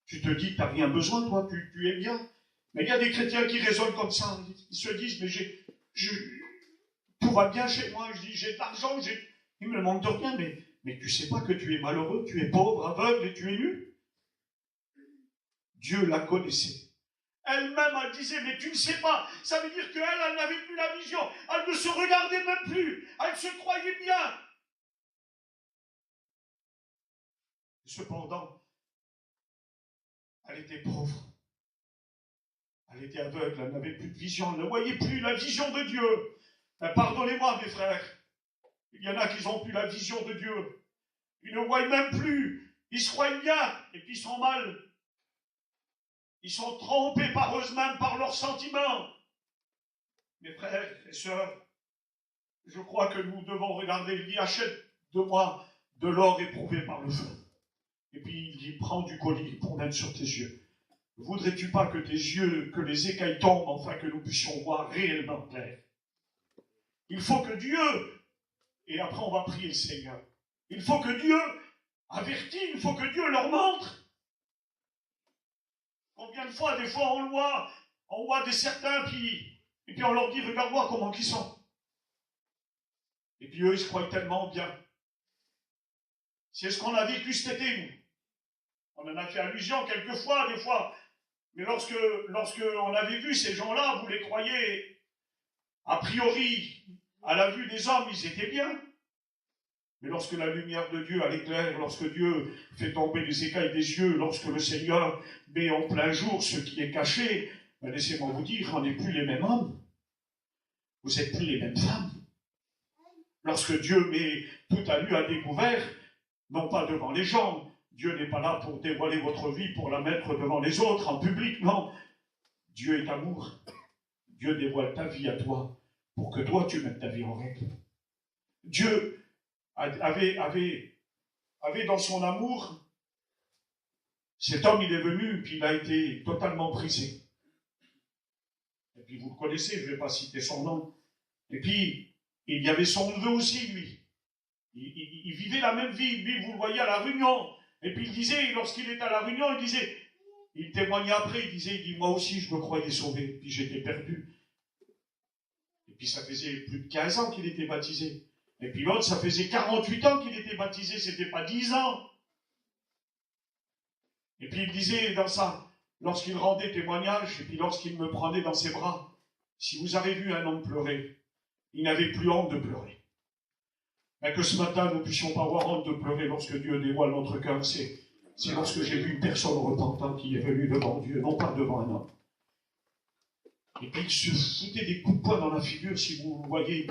Tu te dis que tu n'as rien besoin, toi, tu es bien. Mais il y a des chrétiens qui raisonnent comme ça. Ils se disent, mais tout va bien chez moi, j'ai de l'argent, il me manque de rien, mais tu sais pas que tu es malheureux, tu es pauvre, aveugle et tu es nu? Dieu la connaissait. Elle-même, elle disait, mais tu ne sais pas. Ça veut dire qu'elle n'avait plus la vision. Elle ne se regardait même plus. Elle se croyait bien. Cependant, elle était pauvre. Elle était aveugle. Elle n'avait plus de vision. Elle ne voyait plus la vision de Dieu. Mais pardonnez-moi, mes frères. Il y en a qui n'ont plus la vision de Dieu. Ils ne voient même plus. Ils se croient bien et puis ils sont mal. Ils sont trompés par eux-mêmes, par leurs sentiments. Mes frères et sœurs, je crois que nous devons regarder. Il dit, achète de moi de l'or éprouvé par le feu. Et puis il dit, prends du collier pour mettre sur tes yeux. Voudrais-tu pas que tes yeux, que les écailles tombent, afin que nous puissions voir réellement clair? Il faut que Dieu, et après on va prier le Seigneur, il faut que Dieu avertit, il faut que Dieu leur montre. Combien de fois, des fois, on voit des certains, et puis on leur dit, regarde-moi comment ils sont. Et puis eux, ils se croient tellement bien. C'est ce qu'on a vécu cet été, nous. On en a fait allusion quelquefois, des fois. Mais lorsque on avait vu ces gens-là, vous les croyez, a priori, à la vue des hommes, ils étaient bien. Mais lorsque la lumière de Dieu, elle éclaire, lorsque Dieu fait tomber les écailles des yeux, lorsque le Seigneur met en plein jour ce qui est caché, ben laissez-moi vous dire, on n'est plus les mêmes hommes. Vous n'êtes plus les mêmes femmes. Lorsque Dieu met tout à nu à découvert, non pas devant les gens, Dieu n'est pas là pour dévoiler votre vie, pour la mettre devant les autres, en public, non. Dieu est amour. Dieu dévoile ta vie à toi, pour que toi tu mettes ta vie en règle. Dieu avait dans son amour, cet homme il est venu, puis il a été totalement brisé. Et puis vous le connaissez, je ne vais pas citer son nom. Et puis, il y avait son neveu aussi, lui. Il vivait la même vie. Lui, vous le voyez à la Réunion. Et puis il disait, lorsqu'il était à la Réunion, il témoignait après, il dit, moi aussi, je me croyais sauvé, puis j'étais perdu. Et puis ça faisait plus de 15 ans qu'il était baptisé. Et puis l'autre, ça faisait 48 ans qu'il était baptisé, c'était pas 10 ans. Et puis il disait dans ça, lorsqu'il rendait témoignage, et puis lorsqu'il me prenait dans ses bras, si vous avez vu un homme pleurer, il n'avait plus honte de pleurer. Mais que ce matin, nous ne puissions pas avoir honte de pleurer lorsque Dieu dévoile notre cœur, c'est lorsque j'ai vu une personne repentante qui est venue devant Dieu, non pas devant un homme. Et puis il se foutait des coups de poing dans la figure, si vous le voyez,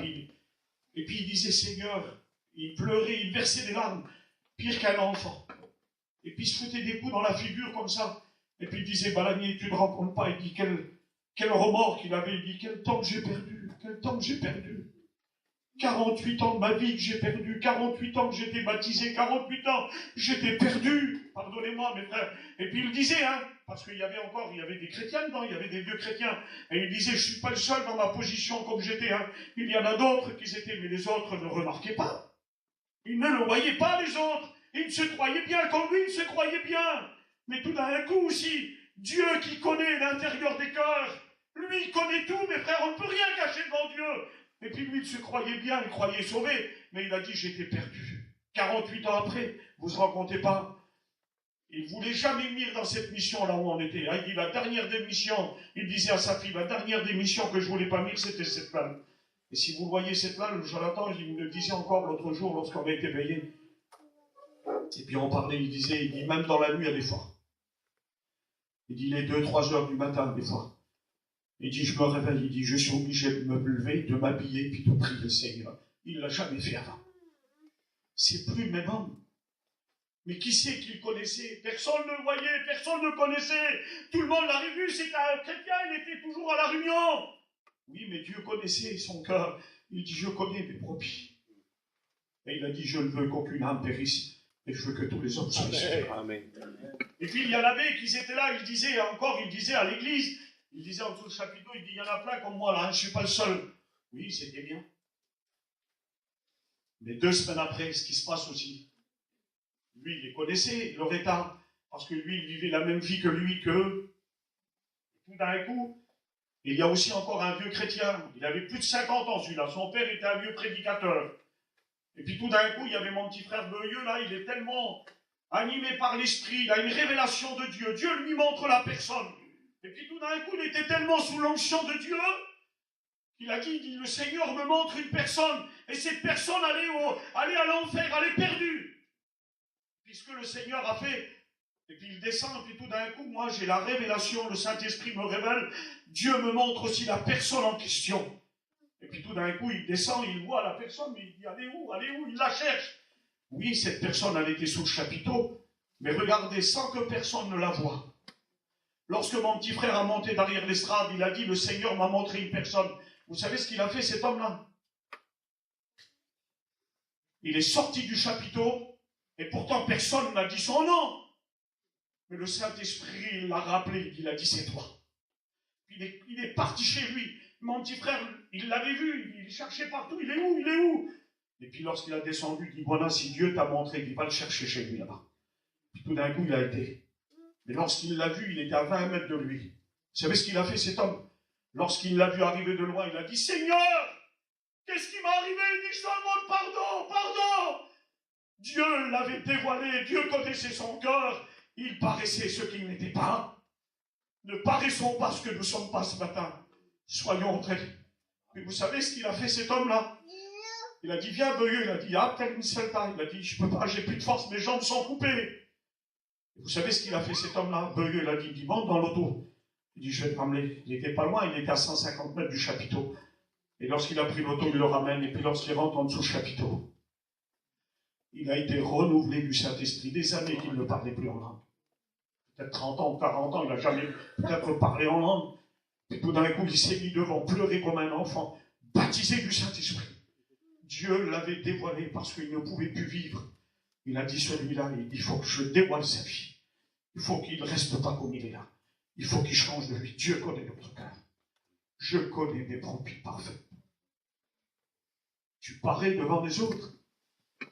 et puis il disait, Seigneur, il pleurait, il versait des larmes, pire qu'un enfant. Et puis il se foutait des coups dans la figure comme ça. Et puis il disait, Balagné, tu ne te rends compte pas, il dit, quel remords qu'il avait, il dit, quel temps que j'ai perdu, quel temps que j'ai perdu. 48 ans de ma vie que j'ai perdu, 48 ans que j'étais baptisé, 48 ans j'étais perdu, pardonnez-moi mes frères. Et puis il disait, parce qu'il y avait des chrétiens dedans, il y avait des vieux chrétiens, et il disait, je ne suis pas le seul dans ma position comme j'étais, il y en a d'autres qui étaient, mais les autres ne remarquaient pas. Ils ne le voyaient pas les autres, ils se croyaient bien, comme lui il se croyait bien. Mais tout d'un coup aussi, Dieu qui connaît l'intérieur des cœurs, lui il connaît tout, mes frères, on ne peut rien cacher devant Dieu. Et puis lui, il se croyait bien, il croyait sauvé, mais il a dit, j'étais perdu. 48 ans après, vous ne vous rendez pas, il ne voulait jamais venir dans cette mission là où on était. Il dit, la dernière des missions, il disait à sa fille, la dernière des missions que je ne voulais pas venir, c'était cette flamme. Et si vous voyez cette flamme, Jonathan, il me le disait encore l'autre jour lorsqu'on a été veillé. Et puis on parlait, il dit, même dans la nuit, il y a des fois. Il dit, les 2-3 heures du matin, des fois. Il dit, je me réveille, il dit, je suis obligé de me lever, de m'habiller, puis de prier le Seigneur. Il ne l'a jamais fait avant. C'est plus le même homme. Mais qui c'est qu'il connaissait? Personne ne le voyait, personne ne le connaissait. Tout le monde l'avait vu, c'était un chrétien, il était toujours à la Réunion. Oui, mais Dieu connaissait son cœur. Il dit, je connais mes brebis. Et il a dit, je ne veux qu'aucune âme périsse, et je veux que tous les hommes soient sauvés. Amen. Et puis il y en avait qui étaient là, il disait à l'église, il disait en dessous du chapiteau, il dit, il y en a plein comme moi là, je ne suis pas le seul. Oui, c'était bien. Mais 2 semaines après, ce qui se passe aussi, lui, il les connaissait, leur état, parce que lui, il vivait la même vie que lui, qu'eux. Tout d'un coup, il y a aussi encore un vieux chrétien, il avait plus de 50 ans celui-là, son père était un vieux prédicateur. Et puis tout d'un coup, il y avait mon petit frère Beuilleux, là, il est tellement animé par l'esprit, il a une révélation de Dieu, Dieu lui montre la personne. Et puis tout d'un coup, il était tellement sous l'onction de Dieu qu'il a dit, le Seigneur me montre une personne, et cette personne allait à l'enfer, elle est perdue. Puisque le Seigneur a fait, et puis il descend, et puis tout d'un coup, moi j'ai la révélation, le Saint-Esprit me révèle, Dieu me montre aussi la personne en question. Et puis tout d'un coup, il descend, il voit la personne, mais il dit, elle est où, il la cherche. Oui, cette personne, elle était sous le chapiteau, mais regardez, sans que personne ne la voie. Lorsque mon petit frère a monté derrière l'estrade, il a dit, le Seigneur m'a montré une personne. Vous savez ce qu'il a fait, cet homme-là? Il est sorti du chapiteau, et pourtant personne n'a dit son nom. Mais le Saint-Esprit l'a rappelé, il a dit, c'est toi. Il est parti chez lui. Mon petit frère, il l'avait vu, il cherchait partout, il est où? Et puis lorsqu'il a descendu, il dit, voilà, si Dieu t'a montré, il va le chercher chez lui là-bas. Puis tout d'un coup, il a été. Mais lorsqu'il l'a vu, il était à 20 mètres de lui. Vous savez ce qu'il a fait, cet homme? Lorsqu'il l'a vu arriver de loin, il a dit, Seigneur, qu'est-ce qui m'est arrivé? Il dit, je demande pardon. Dieu l'avait dévoilé, Dieu connaissait son cœur, il paraissait ce qu'il n'était pas. Ne paraissons pas ce que nous ne sommes pas ce matin. Soyons très... Mais vous savez ce qu'il a fait, cet homme-là? Il a dit, viens, Beuilleux. Il a dit, tel une selta. Il a dit, je ne peux pas, j'ai plus de force, mes jambes sont coupées. Et vous savez ce qu'il a fait, cet homme-là? Beuilleux, il a dit, monte dans l'auto. Il dit, je vais te ramener. Il n'était pas loin, il était à 150 mètres du chapiteau. Et lorsqu'il a pris l'auto, il le ramène. Et puis lorsqu'il rentre en dessous du chapiteau, il a été renouvelé du Saint-Esprit. Des années qu'il ne parlait plus en langue. Peut-être 30 ans, 40 ans, il n'a jamais peut-être parlé en langue. Et tout d'un coup, il s'est mis devant, pleurer comme un enfant, baptisé du Saint-Esprit. Dieu l'avait dévoilé parce qu'il ne pouvait plus vivre. Il a dit, celui-là, il faut que je dévoile sa vie. Il faut qu'il ne reste pas comme il est là. Il faut qu'il change de vie. Dieu connaît notre cœur. Je connais mes brebis parfaitement. Tu parais devant les autres,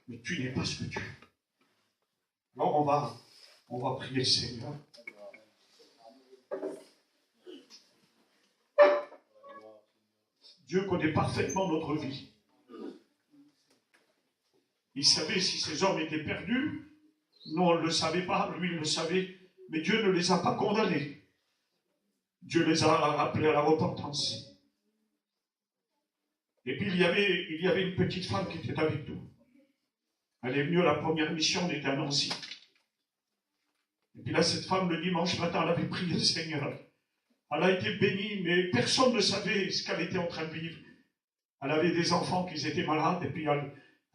mais tu n'es pas ce que tu es. Alors on va prier le Seigneur. Dieu connaît parfaitement notre vie. Il savait si ces hommes étaient perdus. Nous, on ne le savait pas, lui, il le savait. Mais Dieu ne les a pas condamnés. Dieu les a rappelés à la repentance. Et puis, il y avait une petite femme qui était avec nous. Elle est venue à la première mission, on était à Nancy. Et puis là, cette femme, le dimanche matin, elle avait prié le Seigneur. Elle a été bénie, mais personne ne savait ce qu'elle était en train de vivre. Elle avait des enfants qui étaient malades, et puis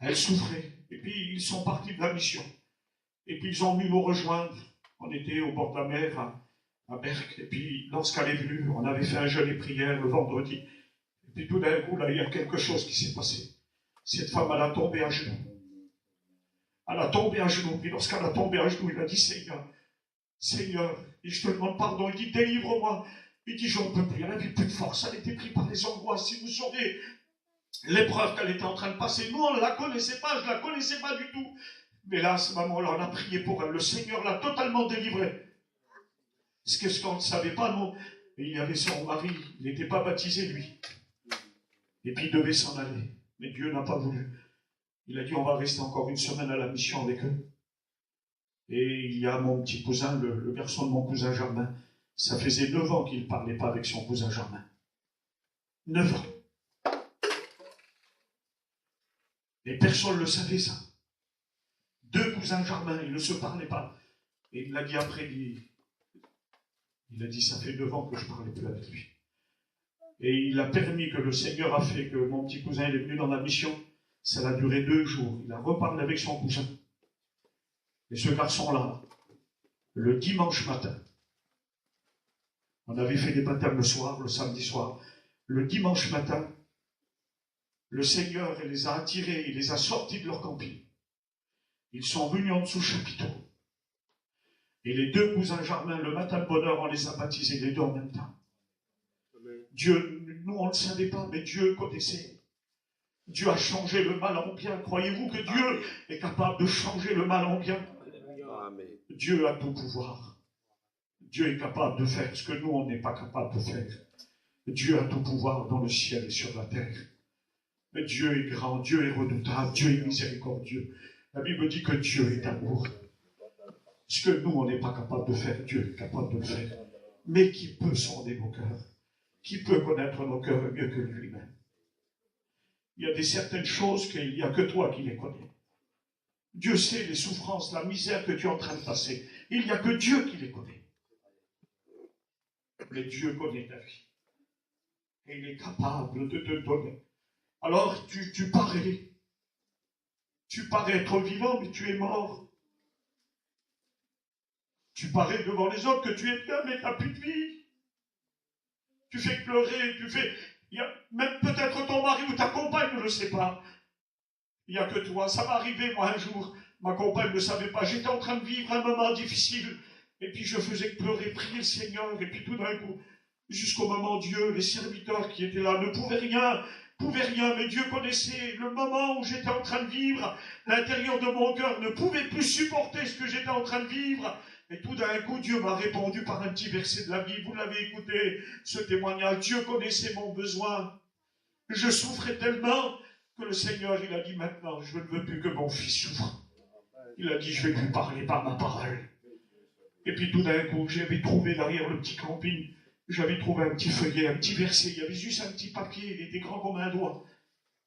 elle souffrait. Et puis, ils sont partis de la mission. Et puis, ils ont venu nous rejoindre. On était au bord de la mer, à Berck. Et puis, lorsqu'elle est venue, on avait fait un jeûne et prière le vendredi. Et puis, tout d'un coup, là, il y a quelque chose qui s'est passé. Cette femme, elle a tombé à genoux. Elle a tombé à genoux. Puis, lorsqu'elle a tombé à genoux, il a dit, Seigneur, et je te demande pardon. Il dit, délivre-moi. Il dit, j'en peux plus. Elle n'avait plus de force. Elle était prise par les angoisses. Si vous sauriez l'épreuve qu'elle était en train de passer. Nous, on ne la connaissait pas. Je ne la connaissais pas du tout. Mais là, à ce moment-là, on a prié pour elle. Le Seigneur l'a totalement délivrée. Ce qu'on ne savait pas, non. Et il y avait son mari. Il n'était pas baptisé, lui. Et puis, il devait s'en aller. Mais Dieu n'a pas voulu. Il a dit, on va rester encore une semaine à la mission avec eux. Et il y a mon petit cousin, le garçon de mon cousin Germain. Ça faisait 9 ans qu'il ne parlait pas avec son cousin Germain. 9 ans. Et personne ne le savait, ça. 2 cousins Germain, ils ne se parlaient pas. Et il l'a dit après, il a dit, ça fait 9 ans que je ne parlais plus avec lui. Et il a permis que le Seigneur a fait que mon petit cousin il est venu dans la mission. Ça a duré 2 jours. Il a reparlé avec son cousin. Et ce garçon-là, le dimanche matin, on avait fait des baptêmes le soir, le samedi soir. Le dimanche matin, le Seigneur les a attirés, il les a sortis de leur camping. Ils sont venus en dessous chapiteau. Et les 2 cousins Germain, le matin de bonne heure, on les a baptisés les 2 en même temps. Dieu, nous on ne le savait pas, mais Dieu connaissait. Dieu a changé le mal en bien. Croyez-vous que Dieu est capable de changer le mal en bien? Dieu a tout pouvoir. Dieu est capable de faire ce que nous, on n'est pas capable de faire. Dieu a tout pouvoir dans le ciel et sur la terre. Mais Dieu est grand, Dieu est redoutable, Dieu est miséricordieux. La Bible dit que Dieu est amour. Ce que nous, on n'est pas capable de faire, Dieu est capable de le faire. Mais qui peut sonder nos cœurs? Qui peut connaître nos cœurs mieux que lui-même? Il y a certaines choses qu'il n'y a que toi qui les connais. Dieu sait les souffrances, la misère que tu es en train de passer. Il n'y a que Dieu qui les connaît. Mais Dieu connaît ta vie. Et il est capable de te donner. Alors tu parais être vivant, mais tu es mort. Tu parais devant les autres que tu es bien, mais tu n'as plus de vie. Tu fais pleurer, même peut-être ton mari ou ta compagne ne le sait pas. Il n'y a que toi. Ça m'est arrivé, moi, un jour. Ma compagne ne savait pas. J'étais en train de vivre un moment difficile. Et puis je faisais que pleurer, prier le Seigneur. Et puis tout d'un coup, jusqu'au moment, Dieu, les serviteurs qui étaient là ne pouvaient rien. Mais Dieu connaissait le moment où j'étais en train de vivre. L'intérieur de mon cœur ne pouvait plus supporter ce que j'étais en train de vivre. Et tout d'un coup, Dieu m'a répondu par un petit verset de la Bible. Vous l'avez écouté, ce témoignage. Dieu connaissait mon besoin. Je souffrais tellement que le Seigneur, il a dit maintenant, je ne veux plus que mon fils souffre. Il a dit, je vais lui parler par ma parole. Et puis tout d'un coup, j'avais trouvé derrière le petit camping, j'avais trouvé un petit feuillet, un petit verset. Il y avait juste un petit papier, il était grand comme un doigt.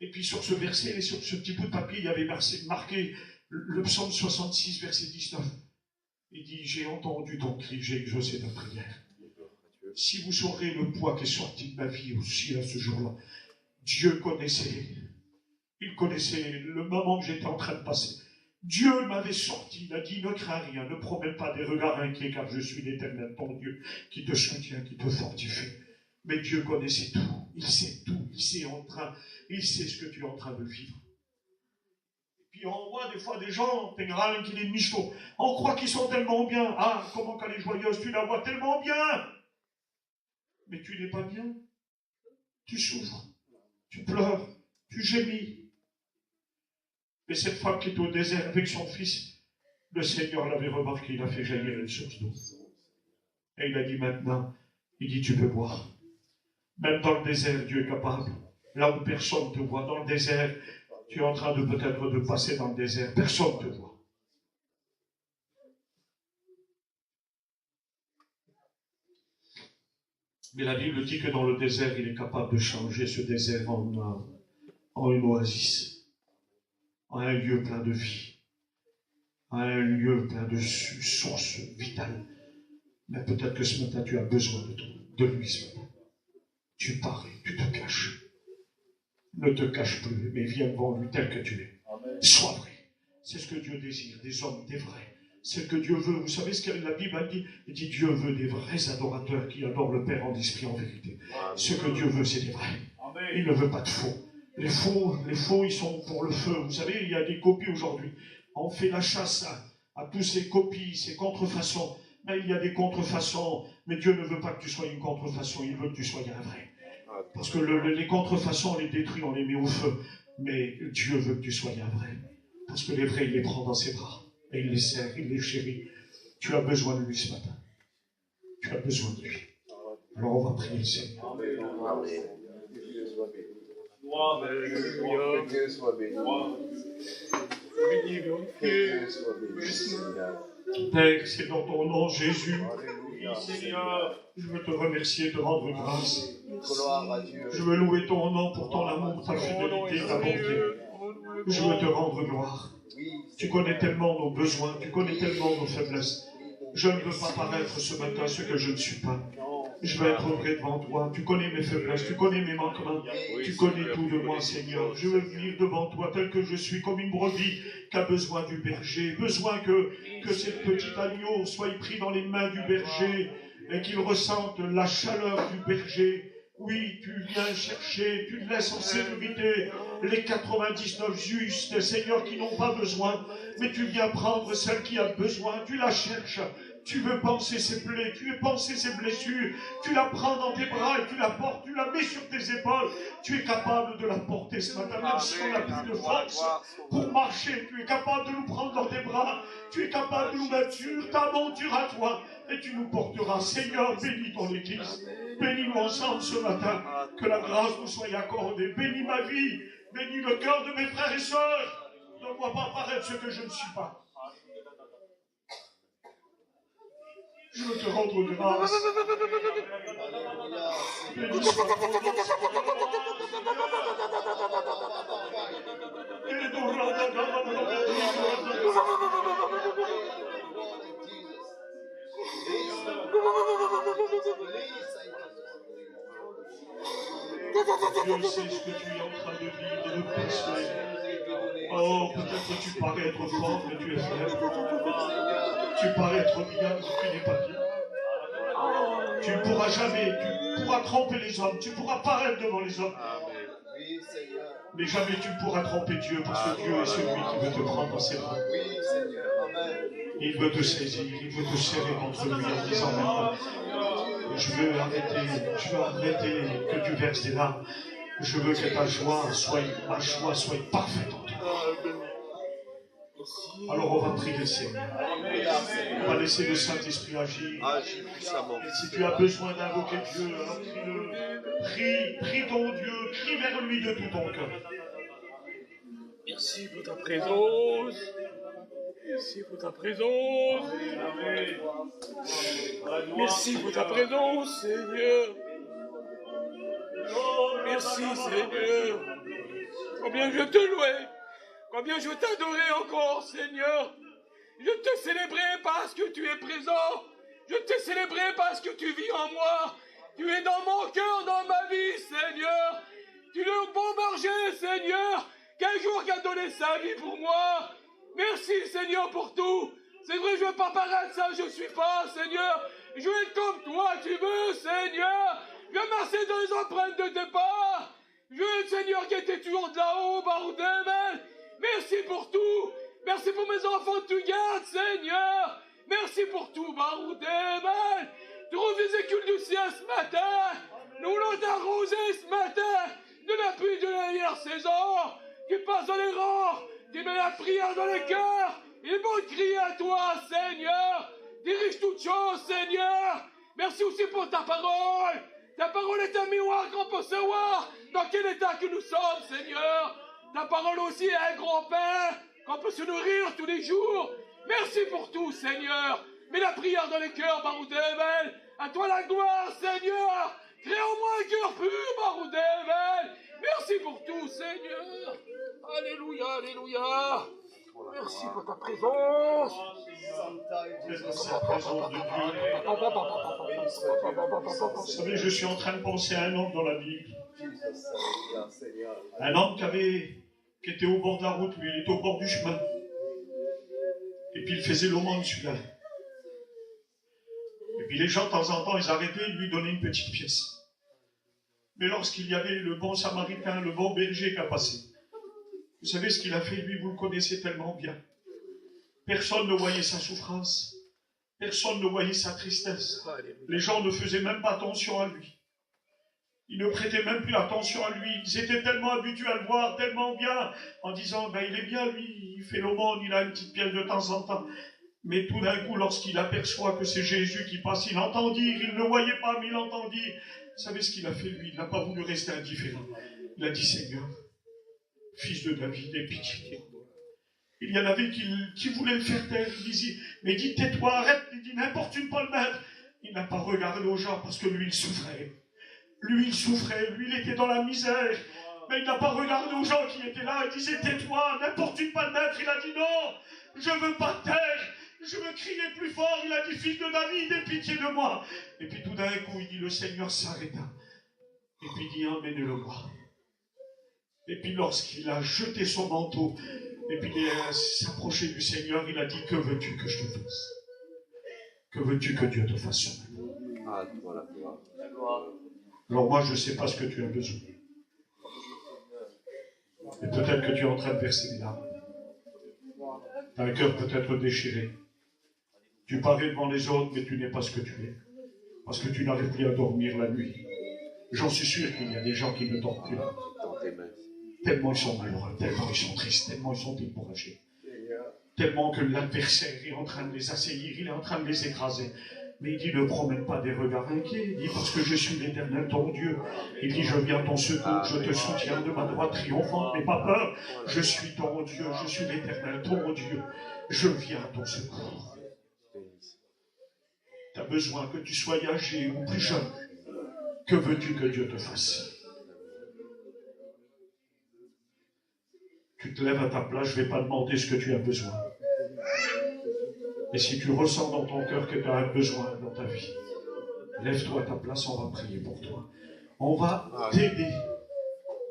Et puis sur ce verset, et sur ce petit bout de papier, il y avait marqué le psaume 66, verset 19. Il dit, j'ai entendu ton cri, j'ai exaucé ta prière. Si vous saurez le poids qui est sorti de ma vie aussi à ce jour-là, Dieu connaissait. Il connaissait le moment que j'étais en train de passer. Dieu m'avait sorti, il a dit, ne crains rien, ne promets pas des regards inquiets, car je suis l'Éternel, ton Dieu, qui te soutient, qui te fortifie. Mais Dieu connaissait tout, il sait tout, il sait ce que tu es en train de vivre. Et puis on voit des fois des gens, qui les michto, on croit qu'ils sont tellement bien. Ah, comment qu'elle est joyeuse, tu la vois tellement bien. Mais tu n'es pas bien. tu souffres, tu pleures, tu gémis. Mais cette femme qui est au désert avec son fils, le Seigneur l'avait remarqué, il a fait jaillir une source d'eau. Et il a dit maintenant, il dit tu peux boire. Même dans le désert, Dieu est capable. Là où personne ne te voit, dans le désert, tu es en train de peut-être de passer dans le désert, personne ne te voit. Mais la Bible dit que dans le désert, il est capable de changer ce désert en une oasis, en un lieu plein de vie, en un lieu plein de sources vitales. Mais peut-être que ce matin, tu as besoin de lui ce matin. Tu parais, tu te caches. Ne te cache plus, mais viens devant lui tel que tu es. Amen. Sois vrai. C'est ce que Dieu désire, des hommes, des vrais. C'est ce que Dieu veut. Vous savez ce que la Bible a dit? Il dit Dieu veut des vrais adorateurs qui adorent le Père en esprit, en vérité. Amen. Ce que Dieu veut, c'est des vrais. Amen. Il ne veut pas de faux. Les faux, ils sont pour le feu. Vous savez, il y a des copies aujourd'hui. On fait la chasse à tous ces copies, ces contrefaçons. Mais il y a des contrefaçons. Mais Dieu ne veut pas que tu sois une contrefaçon. Il veut que tu sois un vrai. Parce que les contrefaçons, on les détruit, on les met au feu. Mais Dieu veut que tu sois un vrai. Parce que les vrais, il les prend dans ses bras. Et il les serre, il les chérit. Tu as besoin de lui ce matin. Tu as besoin de lui. Alors on va prier le Seigneur. Amen. Père, c'est dans ton nom, Jésus. Seigneur, je veux te remercier et te rendre grâce. Je veux louer ton nom pour ton amour, ta fidélité, ta bonté. Je veux te rendre gloire. Tu connais tellement nos besoins, tu connais tellement nos faiblesses. Je ne veux pas paraître ce matin ce que je ne suis pas. Je veux être vrai devant toi. Tu connais mes faiblesses, tu connais mes manquements. Tu connais tout de moi, Seigneur. Je veux venir devant toi tel que je suis, comme une brebis qui a besoin du berger. Besoin que cette petite agneau soit pris dans les mains du berger et qu'il ressente la chaleur du berger. Oui, tu viens chercher, tu laisses en sécurité les 99 justes, Seigneur, qui n'ont pas besoin, mais tu viens prendre celle qui a besoin, tu la cherches, tu veux panser ses plaies, tu veux panser ses blessures, tu la prends dans tes bras et tu la portes, tu la mets sur tes épaules, tu es capable de la porter ce matin, même si on n'a plus de force pour marcher, tu es capable de nous prendre dans tes bras, tu es capable de nous mettre sur ta monture à toi, et tu nous porteras. Seigneur, bénis ton Église. Bénis-nous ensemble ce matin. Que la grâce nous soit accordée. Bénis ma vie. Bénis le cœur de mes frères et sœurs. Ne vois pas paraître ce que je ne suis pas. Je veux te rendre grâce. Bénis soit ton nom. Dieu sait ce que tu es en train de vivre et de persuader. Oh, peut-être que tu parais être fort, mais tu es faible. Tu parais être bien, mais tu n'es pas bien. Tu ne pourras jamais, tu pourras tromper les hommes, tu pourras paraître devant les hommes. Mais jamais tu ne pourras tromper Dieu, parce que Dieu est celui qui veut te prendre dans ses bras. Il veut te saisir, il veut te serrer contre lui en disant maintenant, je veux arrêter que tu verses des larmes. Je veux que ma joie soit parfaite en toi. Alors on va prier le Seigneur. On va laisser le Saint-Esprit agir. Si tu as besoin d'invoquer Dieu, alors crie-le. Prie ton Dieu, crie vers lui de tout ton cœur. Merci pour ta présence. Merci pour ta présence. Merci pour ta présence, Seigneur. Merci, Seigneur. Combien je veux te louer. Combien je veux t'adorer encore, Seigneur. Je te célébrer parce que tu es présent. Je te célébrer parce que tu vis en moi. Tu es dans mon cœur, dans ma vie, Seigneur. Tu es le bon berger, Seigneur. Qu'un jour qui a donné sa vie pour moi. Merci, Seigneur, pour tout. C'est vrai, je ne veux pas paraître ça, je ne suis pas, Seigneur. Je veux être comme toi, tu veux, Seigneur. Je veux marcher dans les empreintes de tes pas. Je veux être, Seigneur, qui était toujours de là-haut, Baroudémel. Merci pour tout. Merci pour mes enfants que tu gardes, Seigneur. Merci pour tout, Baroudémel. Tu revis les écules du ciel ce matin. Nous voulons t'arroser ce matin de la pluie de la dernière saison. Tu passes dans les rangs, tu mets la prière dans le cœur. Il est bon de crier à toi, Seigneur. Dirige toutes choses, Seigneur. Merci aussi pour ta parole. Ta parole est un miroir qu'on peut savoir dans quel état que nous sommes, Seigneur. Ta parole aussi est un grand pain qu'on peut se nourrir tous les jours. Merci pour tout, Seigneur. Mets la prière dans les cœurs, Baroudével. À toi la gloire, Seigneur. Crée en moi un cœur pur, Baroudével. Merci pour tout, Seigneur. Alléluia, alléluia. Merci pour ta présence. Cette présence de Dieu. Vous savez, je suis en train de penser à un homme dans la Bible. Un homme qui était au bord de la route, lui, il était au bord du chemin. Et puis il faisait l'aumône, celui-là. Et puis les gens, de temps en temps, ils arrêtaient et lui donnaient une petite pièce. Mais lorsqu'il y avait le bon samaritain, le bon berger qui a passé, vous savez ce qu'il a fait, lui, vous le connaissez tellement bien. Personne ne voyait sa souffrance. Personne ne voyait sa tristesse. Les gens ne faisaient même pas attention à lui. Ils ne prêtaient même plus attention à lui. Ils étaient tellement habitués à le voir, tellement bien, en disant, ben il est bien, lui, il fait l'aumône, il a une petite pièce de temps en temps. Mais tout d'un coup, lorsqu'il aperçoit que c'est Jésus qui passe, il entend dire, il ne voyait pas, mais il entend dire. Vous savez ce qu'il a fait, lui? Il n'a pas voulu rester indifférent. Il a dit, Seigneur, fils de David, aie pitié. Il y en avait qui voulaient le faire taire. Il disait, mais dis, tais-toi, arrête. Il dit, n'importune pas le maître. Il n'a pas regardé aux gens parce que lui, il souffrait. Lui, il souffrait. Lui, il était dans la misère. Mais il n'a pas regardé aux gens qui étaient là. Il disait, tais-toi, n'importune pas le maître. Il a dit, non, je ne veux pas taire. Je veux crier plus fort. Il a dit, fils de David, aie pitié de moi. Et puis tout d'un coup, il dit, le Seigneur s'arrêta. Et puis il dit, emmène-le-moi. Et puis lorsqu'il a jeté son manteau, et puis il a s'approché du Seigneur, il a dit, que veux-tu que je te fasse? Que veux-tu que Dieu te fasse ce matin? Alors moi, je ne sais pas ce que tu as besoin. Et peut-être que tu es en train de verser des larmes. Tu as un cœur peut-être déchiré. Tu parais devant les autres, mais tu n'es pas ce que tu es. Parce que tu n'arrives plus à dormir la nuit. J'en suis sûr qu'il y a des gens qui ne dorment plus. Tellement ils sont malheureux, tellement ils sont tristes, tellement ils sont découragés. Tellement que l'adversaire est en train de les assaillir, il est en train de les écraser. Mais il dit, ne promène pas des regards inquiets. Il dit, parce que je suis l'Éternel, ton Dieu. Il dit, je viens à ton secours, je te soutiens de ma droite triomphante. N'aie pas peur, je suis ton Dieu, je suis l'Éternel, ton Dieu. Je viens à ton secours. Tu as besoin que tu sois âgé ou plus jeune. Que veux-tu que Dieu te fasse? Tu te lèves à ta place, je ne vais pas demander ce que tu as besoin. Et si tu ressens dans ton cœur que tu as un besoin dans ta vie, lève-toi à ta place, on va prier pour toi. On va t'aider.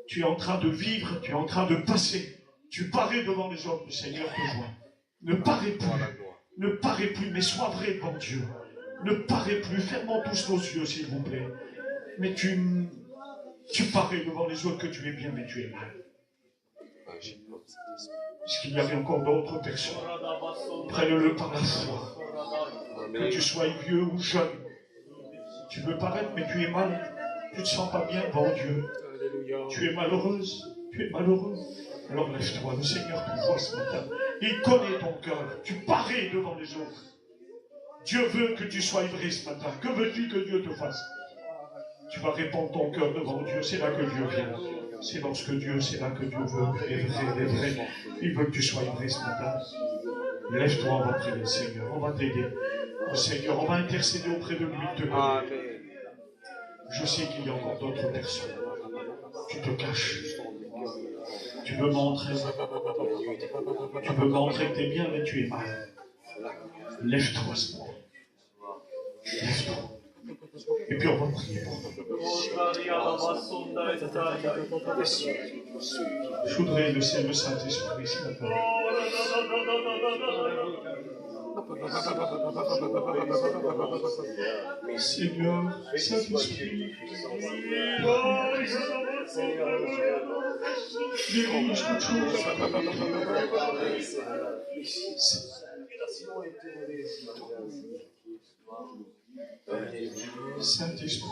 Tu es en train de vivre, tu es en train de passer. Tu parais devant les hommes, le Seigneur te voit. Ne parais plus. Ne parais plus, mais sois vrai devant Dieu. Ne parais plus. Fermons tous nos yeux, s'il vous plaît. Mais tu parais devant les autres que tu es bien, mais tu es mal. Est-ce qu'il y avait encore d'autres personnes? Prenne-le par la foi. Que tu sois vieux ou jeune. Tu veux paraître, mais tu es mal. Tu ne te sens pas bien devant Dieu. Tu es malheureuse. Tu es malheureux. Alors lève-toi. Le Seigneur te voit ce matin. Il connaît ton cœur. Tu parais devant les autres. Dieu veut que tu sois vrai ce matin. Que veux-tu que Dieu te fasse? Tu vas répandre ton cœur devant Dieu. C'est là que Dieu vient. C'est lorsque Dieu, c'est là que Dieu veut. Il est vrai. Il veut que tu sois vrai ce matin. Lève-toi, on va prier le Seigneur. On va t'aider. Le Seigneur, on va intercéder auprès de lui. Te connaît. Je sais qu'il y a encore d'autres personnes. Tu te caches. Tu veux montrer. Tu veux montrer que tu es bien, mais tu es mal. Lève-toi ce matin. Lève-toi. Et puis on va prier pour toi. Je voudrais laisser le Saint-Esprit ce matin. Seigneur, Saint-Esprit, dirige toutes choses. bénédiction est élevée ce matin. Saint-Esprit,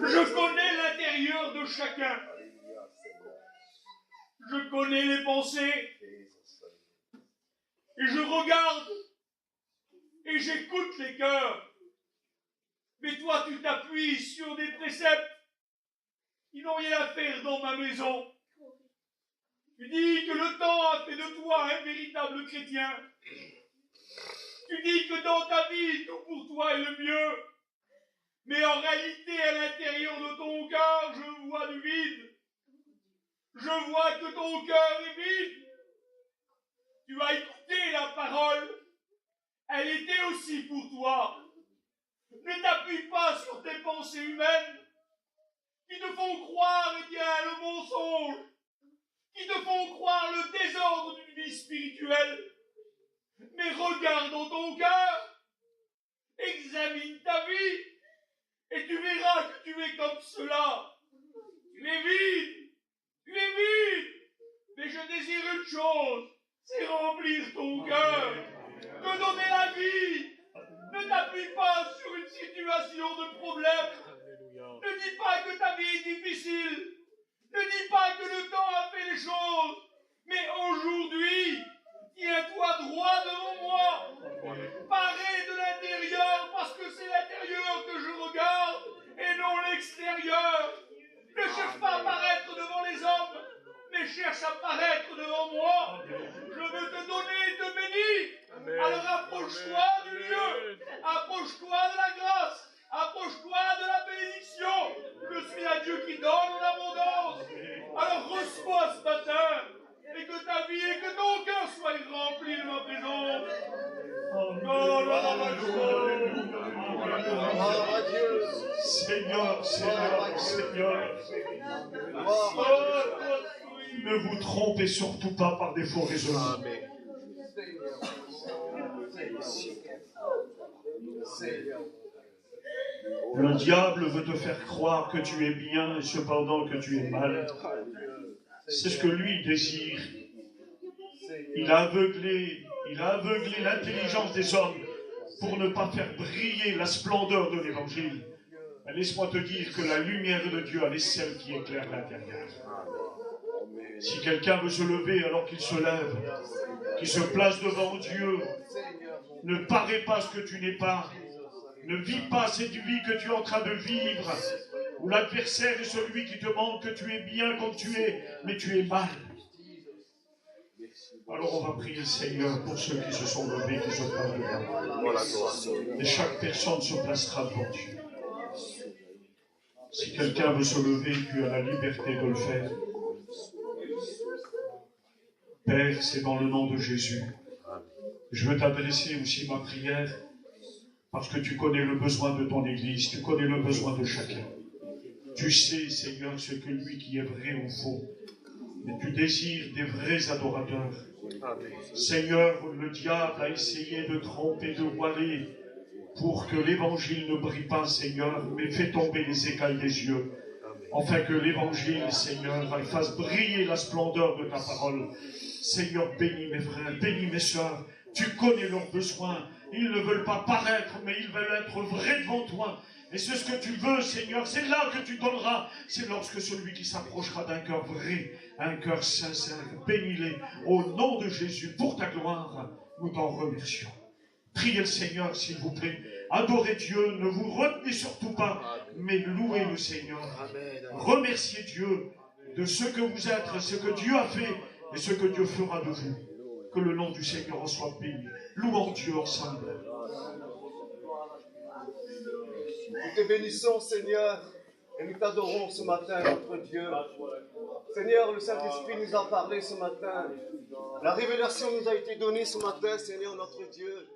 je connais l'intérieur de chacun. Je connais les pensées. Et je regarde. Et j'écoute les cœurs. Mais toi, tu t'appuies sur des préceptes qui n'ont rien à faire dans ma maison. Tu dis que le temps a fait de toi un véritable chrétien. Tu dis que dans ta vie, tout pour toi est le mieux. Mais en réalité, à l'intérieur de ton cœur, je vois du vide. Je vois que ton cœur est vide. Tu as écouté la parole. Elle était aussi pour toi. Ne t'appuie pas sur tes pensées humaines qui te font croire le mensonge, qui te font croire le désordre d'une vie spirituelle. Mais regarde dans ton cœur, examine ta vie, et tu verras que tu es comme cela. Tu es vide, mais je désire une chose, c'est remplir ton cœur, te donner la vie. Ne t'appuie pas sur une situation de problème. Ne dis pas que ta vie est difficile. Ne dis pas que le temps a fait les choses. Mais aujourd'hui, tiens-toi droit devant moi. Parais de l'intérieur parce que c'est l'intérieur que je regarde et non l'extérieur. Ne cherche pas à paraître devant les hommes, mais cherche à paraître devant moi. Je veux te donner et te bénir. Alors approche-toi du lieu, approche-toi de la grâce, approche-toi de la bénédiction. Je suis un Dieu qui donne en abondance. Alors reçois ce matin, et que ta vie et que ton cœur soient remplis de ma présence. Seigneur, ne vous trompez surtout pas par des faux raisonnements. Le diable veut te faire croire que tu es bien et cependant que tu es mal. C'est ce que lui désire. Il a aveuglé l'intelligence des hommes pour ne pas faire briller la splendeur de l'évangile. Mais laisse-moi te dire que la lumière de Dieu, elle est celle qui éclaire l'intérieur. Si quelqu'un veut se lever alors qu'il se lève, qu'il se place devant Dieu, ne parais pas ce que tu n'es pas. Ne vis pas cette vie que tu es en train de vivre, où l'adversaire est celui qui te montre que tu es bien comme tu es, mais tu es mal. Alors on va prier le Seigneur pour ceux qui se sont levés, qui se placent devant. Et chaque personne se placera devant Dieu. Si quelqu'un veut se lever, tu as la liberté de le faire. Père, c'est dans le nom de Jésus. Je veux t'adresser aussi ma prière, parce que tu connais le besoin de ton Église, tu connais le besoin de chacun. Tu sais, Seigneur, ce que lui qui est vrai ou faux, mais tu désires des vrais adorateurs. Seigneur, le diable a essayé de tromper, de voiler, pour que l'évangile ne brille pas, Seigneur, mais fais tomber les écailles des yeux, afin que l'évangile, Seigneur, fasse briller la splendeur de ta parole. Seigneur, bénis mes frères, bénis mes sœurs, tu connais leurs besoins. Ils ne veulent pas paraître, mais ils veulent être vrais devant toi. Et c'est ce que tu veux, Seigneur. C'est là que tu donneras. C'est lorsque celui qui s'approchera d'un cœur vrai, un cœur sincère, bénis-les. Au nom de Jésus, pour ta gloire, nous t'en remercions. Priez le Seigneur, s'il vous plaît. Adorez Dieu. Ne vous retenez surtout pas, mais louez le Seigneur. Remerciez Dieu de ce que vous êtes, ce que Dieu a fait et ce que Dieu fera de vous. Que le nom du Seigneur en soit béni. Louons Dieu ensemble. Nous te bénissons, Seigneur, et nous t'adorons ce matin, notre Dieu. Seigneur, le Saint-Esprit nous a parlé ce matin. La révélation nous a été donnée ce matin, Seigneur, notre Dieu.